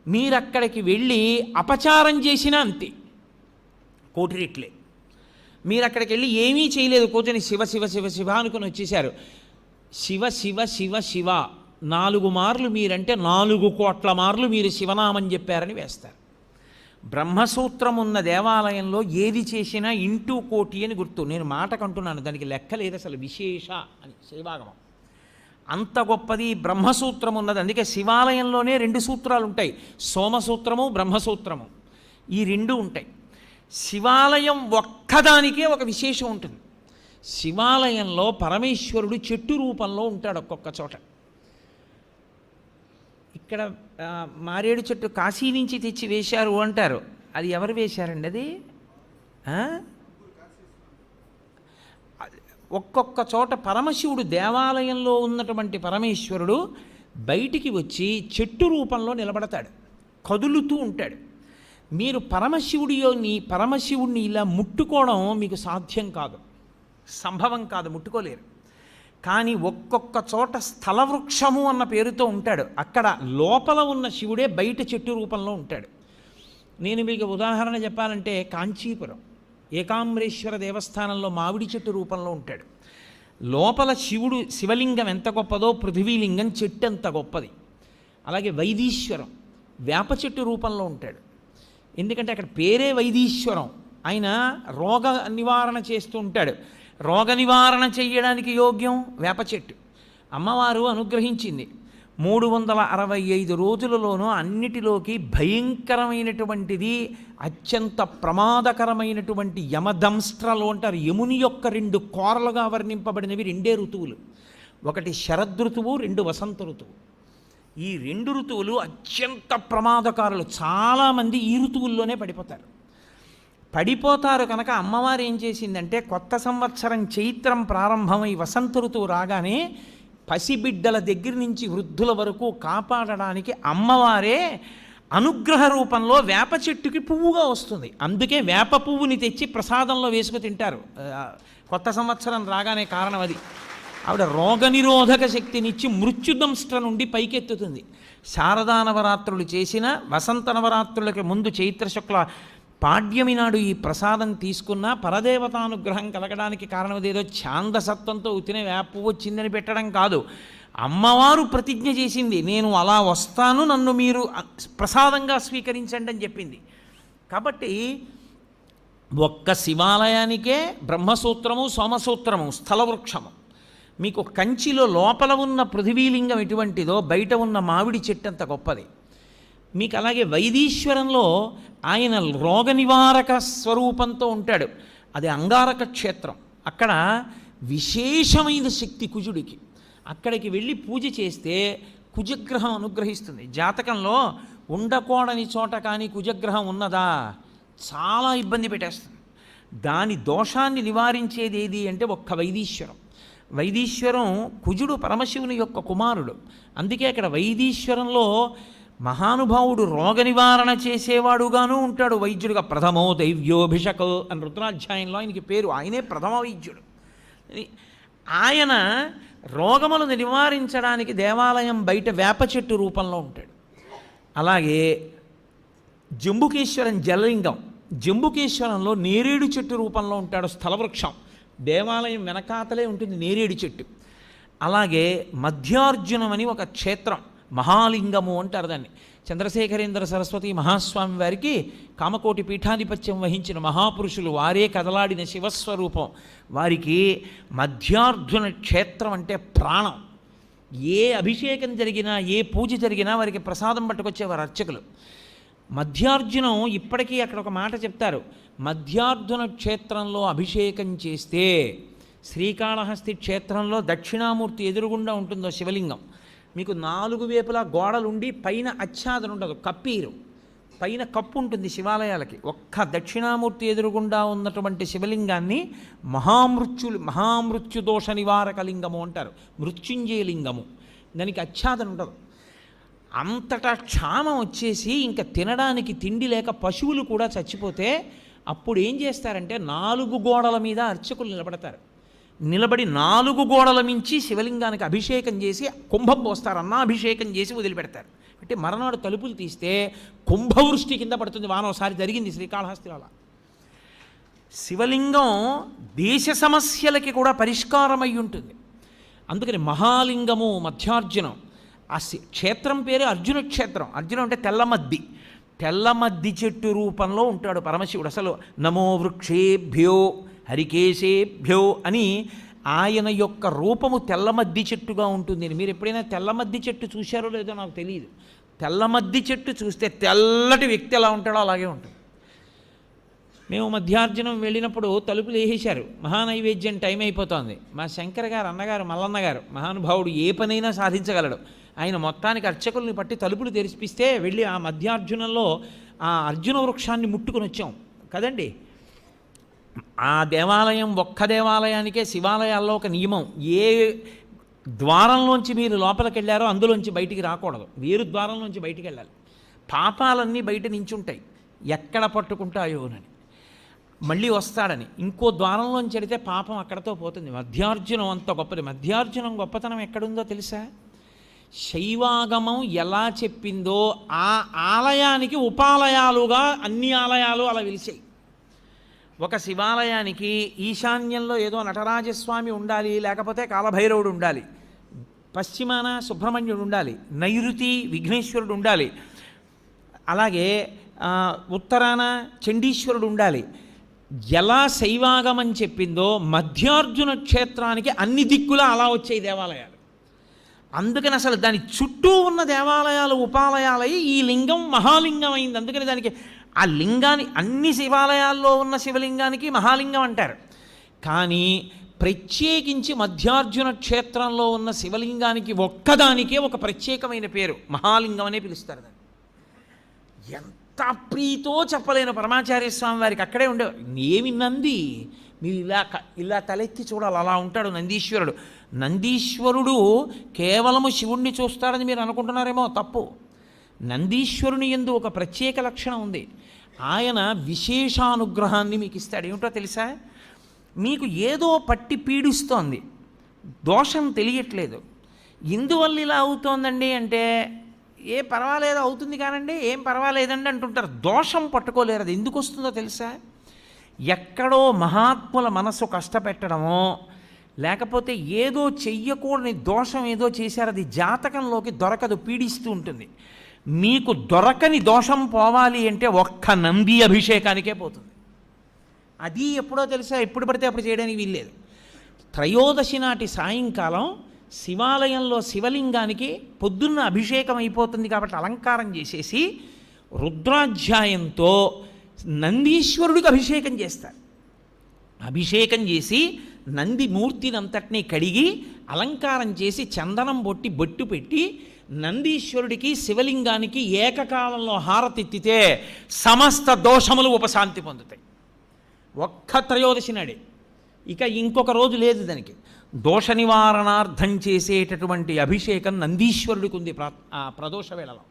మీరు అక్కడికి వెళ్ళి అపచారం చేసినా అంతే, 1,000,000 రెట్లే. మీరు అక్కడికి వెళ్ళి ఏమీ చేయలేదు, కూర్చొని శివ శివ శివ శివ అనుకుని వచ్చేశారు. శివ శివ శివ శివ 4 మార్లు మీరంటే 4 కోట్ల మార్లు మీరు శివనామం చెప్పారని వేస్తారు. బ్రహ్మసూత్రం ఉన్న దేవాలయంలో ఏది చేసినా 1,000,000,000 అని గుర్తు. నేను మాటకంటున్నాను, దానికి లెక్క లేదు అసలు. విశేష అని శైవాగమం అంత గొప్పది బ్రహ్మసూత్రం ఉన్నది. అందుకే శివాలయంలోనే 2 సూత్రాలు ఉంటాయి, సోమసూత్రము, బ్రహ్మసూత్రము. ఈ 2 ఉంటాయి. శివాలయం ఒక్కదానికే ఒక విశేషం ఉంటుంది. శివాలయంలో పరమేశ్వరుడు చెట్టు రూపంలో ఉంటాడు ఒక్కొక్క చోట. ఇక్కడ మారేడు చెట్టు కాశీ నుంచి తెచ్చి వేశారు అంటారు. అది ఎవరు వేశారండి? అది ఒక్కొక్క చోట పరమశివుడు, దేవాలయంలో ఉన్నటువంటి పరమేశ్వరుడు బయటికి వచ్చి చెట్టు రూపంలో నిలబడతాడు, కదులుతూ ఉంటాడు. మీరు పరమశివుడిని ఇలా ముట్టుకోవడం మీకు సాధ్యం కాదు, సంభవం కాదు, ముట్టుకోలేరు. కానీ ఒక్కొక్క చోట స్థలవృక్షము అన్న పేరుతో ఉంటాడు. అక్కడ లోపల ఉన్న శివుడే బయట చెట్టు రూపంలో ఉంటాడు. నేను మీకు ఉదాహరణ చెప్పాలంటే, కాంచీపురం ఏకాంబరేశ్వర దేవస్థానంలో మామిడి చెట్టు రూపంలో ఉంటాడు. లోపల శివలింగం ఎంత గొప్పదో పృథివీలింగం చెట్టు ఎంత గొప్పది. అలాగే వైదీశ్వరం వేప చెట్టు రూపంలో ఉంటాడు. ఎందుకంటే అక్కడ పేరే వైదీశ్వరం. ఆయన రోగ నివారణ చేస్తూ ఉంటాడు. రోగ నివారణ చెయ్యడానికి యోగ్యం వేప చెట్టు. అమ్మవారు అనుగ్రహించింది. 365 రోజులలోనూ అన్నిటిలోకి భయంకరమైనటువంటిది, అత్యంత ప్రమాదకరమైనటువంటి యమదంస్ట్రలు అంటారు. యముని యొక్క 2 కోరలుగా వర్ణింపబడినవి 2 ఋతువులు. ఒకటి శరదృతువు, 2 వసంత ఋతువు. ఈ 2 ఋతువులు అత్యంత ప్రమాదకారులు. చాలామంది ఈ ఋతువుల్లోనే పడిపోతారు కనుక అమ్మవారు ఏం చేసిందంటే, కొత్త సంవత్సరం చైత్రం ప్రారంభమై వసంత ఋతువు రాగానే పసిబిడ్డల దగ్గర నుంచి వృద్ధుల వరకు కాపాడడానికి అమ్మవారే అనుగ్రహ రూపంలో వేప చెట్టుకి పువ్వుగా వస్తుంది. అందుకే వేప పువ్వుని తెచ్చి ప్రసాదంలో వేసుకు తింటారు కొత్త సంవత్సరం రాగానే. కారణం అది. ఆవిడ రోగనిరోధక శక్తినిచ్చి మృత్యుదంష్ట్ర నుండి పైకెత్తుతుంది. శారదా నవరాత్రులు చేసిన, వసంత నవరాత్రులకి ముందు చైత్రశుక్ల పాడ్యమి నాడు ఈ ప్రసాదం తీసుకున్న పరదేవతానుగ్రహం కలగడానికి కారణం అదేదో ఛాందసత్వంతో ఉతినే వేప వచ్చిందని పెట్టడం కాదు. అమ్మవారు ప్రతిజ్ఞ చేసింది, నేను అలా వస్తాను, నన్ను మీరు ప్రసాదంగా స్వీకరించండి అని చెప్పింది. కాబట్టి ఒక్క శివాలయానికే బ్రహ్మసూత్రము, సోమసూత్రము, స్థలవృక్షము. మీకు కంచిలో లోపల ఉన్న పృథివీలింగం ఎటువంటిదో బయట ఉన్న మామిడి చెట్టు అంత గొప్పది. మీకు అలాగే వైదీశ్వరంలో ఆయన రోగ నివారక స్వరూపంతో ఉంటాడు. అది అంగారక క్షేత్రం. అక్కడ విశేషమైన శక్తి కుజుడికి. అక్కడికి వెళ్ళి పూజ చేస్తే కుజగ్రహం అనుగ్రహిస్తుంది. జాతకంలో ఉండకూడని చోట కానీ కుజగ్రహం ఉన్నదా చాలా ఇబ్బంది పెట్టేస్తుంది. దాని దోషాన్ని నివారించేది ఏది అంటే ఒక్క వైదీశ్వరం. వైదీశ్వరం కుజుడు పరమశివుని యొక్క కుమారుడు. అందుకే అక్కడ వైదీశ్వరంలో మహానుభావుడు రోగ నివారణ చేసేవాడుగాను ఉంటాడు, వైద్యుడిగా. ప్రథమో దైవ్యోభిషక్ అని రుద్రాధ్యాయంలో ఆయనకి పేరు. ఆయనే ప్రథమ వైద్యుడు. ఆయన రోగములను నివారించడానికి దేవాలయం బయట వేప చెట్టు రూపంలో ఉంటాడు. అలాగే జంబుకేశ్వరం జలలింగం, జంబుకేశ్వరంలో నేరేడు చెట్టు రూపంలో ఉంటాడు, స్థలవృక్షం. దేవాలయం వెనకాతలే ఉంటుంది నేరేడు చెట్టు. అలాగే మధ్యార్జునం అని ఒక క్షేత్రం, మహాలింగము అంటారు దాన్ని. చంద్రశేఖరేంద్ర సరస్వతి మహాస్వామి వారికి కామకోటి పీఠాధిపత్యం వహించిన మహాపురుషులు, వారే కదలాడిన శివస్వరూపం. వారికి మధ్యార్జున క్షేత్రం అంటే ప్రాణం. ఏ అభిషేకం జరిగినా, ఏ పూజ జరిగినా వారికి ప్రసాదం పట్టుకొచ్చేవారు అర్చకులు. మధ్యార్జునం ఇప్పటికీ అక్కడ ఒక మాట చెప్తారు, మధ్యార్జున క్షేత్రంలో అభిషేకం చేస్తే, శ్రీకాళహస్తి క్షేత్రంలో దక్షిణామూర్తి ఎదురుగుండా ఉంటుందో శివలింగం, మీకు 4 వైపులా గోడలుండి పైన ఆచ్ఛాదన ఉండదు, కప్పీరు, పైన కప్పు ఉంటుంది శివాలయాలకి. ఒక్క దక్షిణామూర్తి ఎదురుగుండా ఉన్నటువంటి శివలింగాన్ని మహామృత్యు దోష నివారక లింగము అంటారు, మృత్యుంజయ లింగము. దానికి ఆచ్ఛాదన ఉండదు. అంతటా క్షామం వచ్చేసి ఇంకా తినడానికి తిండి లేక పశువులు కూడా చచ్చిపోతే అప్పుడు ఏం చేస్తారంటే 4 గోడల మీద అర్చకులు నిలబడతారు. నిలబడి 4 గోడల మించి శివలింగానికి అభిషేకం చేసి కుంభం పోస్తారు, అన్నాభిషేకం చేసి వదిలిపెడతారు. అంటే మరనాడు తలుపులు తీస్తే కుంభవృష్టి కింద పడుతుంది. వానోసారి జరిగింది శ్రీకాళహస్తిలో. శివలింగం దేశ సమస్యలకి కూడా పరిష్కారమై ఉంటుంది. అందుకని మహాలింగము మధ్యార్జునం. ఆ క్షేత్రం పేరు అర్జున క్షేత్రం. అర్జునం అంటే తెల్లమద్ది, తెల్లమద్ది చెట్టు రూపంలో ఉంటాడు పరమశివుడు. అసలు నమో వృక్షేభ్యో హరికేశేభ్యో అని ఆయన యొక్క రూపము తెల్లమద్ది చెట్టుగా ఉంటుంది. మీరు ఎప్పుడైనా తెల్లమద్ది చెట్టు చూశారో లేదో నాకు తెలియదు. తెల్లమద్ది చెట్టు చూస్తే తెల్లటి వ్యక్తి ఎలా ఉంటాడో అలాగే ఉంటుంది. మేము మధ్యార్జునం వెళ్ళినప్పుడు తలుపులు వేసేశారు, మహానైవేద్యం టైం అయిపోతుంది. మా శంకర్ గారు అన్నగారు మల్లన్న గారు మహానుభావుడు, ఏ పనైనా సాధించగలడు. ఆయన మొత్తానికి అర్చకుల్ని పట్టి తలుపులు తెరిపిస్తే వెళ్ళి ఆ మధ్యార్జునంలో ఆ అర్జున వృక్షాన్ని ముట్టుకుని వచ్చాం కదండి. ఆ దేవాలయం ఒక్క దేవాలయానికే శివాలయాల్లో ఒక నియమం, ఏ ద్వారంలోంచి మీరు లోపలికి వెళ్ళారో అందులోంచి బయటికి రాకూడదు, వేరు ద్వారంలోంచి బయటికి వెళ్ళాలి. పాపాలన్నీ బయట నించుంటాయి, ఎక్కడ పట్టుకుంటాయోనని, మళ్ళీ వస్తాడని. ఇంకో ద్వారంలోంచి వెళితే పాపం అక్కడతో పోతుంది. మధ్యార్జునం అంత గొప్పది. మధ్యార్జునం గొప్పతనం ఎక్కడుందో తెలుసా? శైవాగమం ఎలా చెప్పిందో ఆ ఆలయానికి ఉపాలయాలుగా అన్ని ఆలయాలు అలా వెలిసాయి. ఒక శివాలయానికి ఈశాన్యంలో ఏదో నటరాజస్వామి ఉండాలి, లేకపోతే కాలభైరవుడు ఉండాలి, పశ్చిమాన సుబ్రహ్మణ్యుడు ఉండాలి, నైరుతి విఘ్నేశ్వరుడు ఉండాలి, అలాగే ఉత్తరాన చండీశ్వరుడు ఉండాలి. ఎలా శైవాగమం చెప్పిందో మధ్యార్జున క్షేత్రానికి అన్ని దిక్కులా అలా వచ్చాయి దేవాలయాలు. అందుకని అసలు దాని చుట్టూ ఉన్న దేవాలయాలు ఉపాలయాలై ఈ లింగం మహాలింగం అయింది. అందుకని దానికి ఆ లింగాన్ని, అన్ని శివాలయాల్లో ఉన్న శివలింగానికి మహాలింగం అంటారు. కానీ ప్రత్యేకించి మధ్యార్జున క్షేత్రంలో ఉన్న శివలింగానికి ఒక్కదానికే ఒక ప్రత్యేకమైన పేరు, మహాలింగం అనే పిలుస్తారు దాన్ని. ఎంత ప్రీతో చెప్పలేను పరమాచార్య స్వామి వారికి. అక్కడే ఉండే ఏమి నంది, మీరు ఇలా తలెత్తి చూడాలి, అలా ఉంటాడు నందీశ్వరుడు. నందీశ్వరుడు కేవలము శివుణ్ణి చూస్తాడని మీరు అనుకుంటున్నారేమో, తప్పు. నందీశ్వరుని యందు ఒక ప్రత్యేక లక్షణం ఉంది. ఆయన విశేషానుగ్రహాన్ని మీకు ఇస్తాడు. ఏమిటో తెలుసా? మీకు ఏదో పట్టి పీడిస్తోంది, దోషం తెలియట్లేదు. ఎందువల్ల ఇలా అవుతోందండి అంటే, ఏ పర్వాలేదు అవుతుంది కానండి, ఏం పర్వాలేదండి అంటుంటారు. దోషం పట్టుకోలేరు. అది ఎందుకు వస్తుందో తెలుసా? ఎక్కడో మహాత్ముల మనసు కష్టపెట్టడమో, లేకపోతే ఏదో చెయ్యకూడని దోషం ఏదో చేశారు, అది జాతకంలోకి దొరకదు, పీడిస్తూ ఉంటుంది. మీకు దొరకని దోషం పోవాలి అంటే ఒక్క నంది అభిషేకానికే పోతుంది. అది ఎప్పుడో తెలుసా? ఎప్పుడు పడితే అప్పుడు చేయడానికి వీల్లేదు. త్రయోదశి నాటి సాయంకాలం శివాలయంలో శివలింగానికి పొద్దున్న అభిషేకం అయిపోతుంది కాబట్టి అలంకారం చేసేసి రుద్రాధ్యాయంతో నందీశ్వరుడికి అభిషేకం చేస్తారు. అభిషేకం చేసి నంది మూర్తిని అంతటినీ కడిగి అలంకారం చేసి చందనం బొట్టు పెట్టి నందీశ్వరుడికి శివలింగానికి ఏకకాలంలో హారతిత్తితే సమస్త దోషములు ఉపశాంతి పొందుతాయి. ఒక్క త్రయోదశి నాడే, ఇక ఇంకొక రోజు లేదు దానికి. దోష నివారణార్థం చేసేటటువంటి అభిషేకం నందీశ్వరుడికి ఉంది ప్రదోష వేళలో.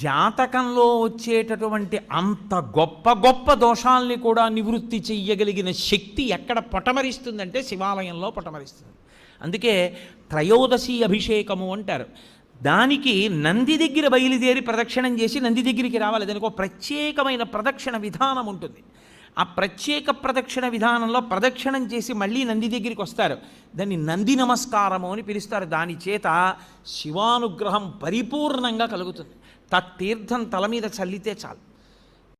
జాతకంలో వచ్చేటటువంటి అంత గొప్ప గొప్ప దోషాల్ని కూడా నివృత్తి చెయ్యగలిగిన శక్తి ఎక్కడ పొటమరిస్తుందంటే శివాలయంలో పొటమరిస్తుంది. అందుకే త్రయోదశి అభిషేకము అంటారు. దానికి నంది దగ్గర బయలుదేరి ప్రదక్షిణం చేసి నంది దగ్గరికి రావాలి. దానికి ఒక ప్రత్యేకమైన ప్రదక్షిణ విధానం ఉంటుంది. ఆ ప్రత్యేక ప్రదక్షిణ విధానంలో ప్రదక్షిణం చేసి మళ్ళీ నంది దగ్గరికి వస్తారు. దాన్ని నంది నమస్కారము అని పిలుస్తారు. దాని చేత శివానుగ్రహం పరిపూర్ణంగా కలుగుతుంది. తత్తీర్థం తల మీద చల్లితే చాలు.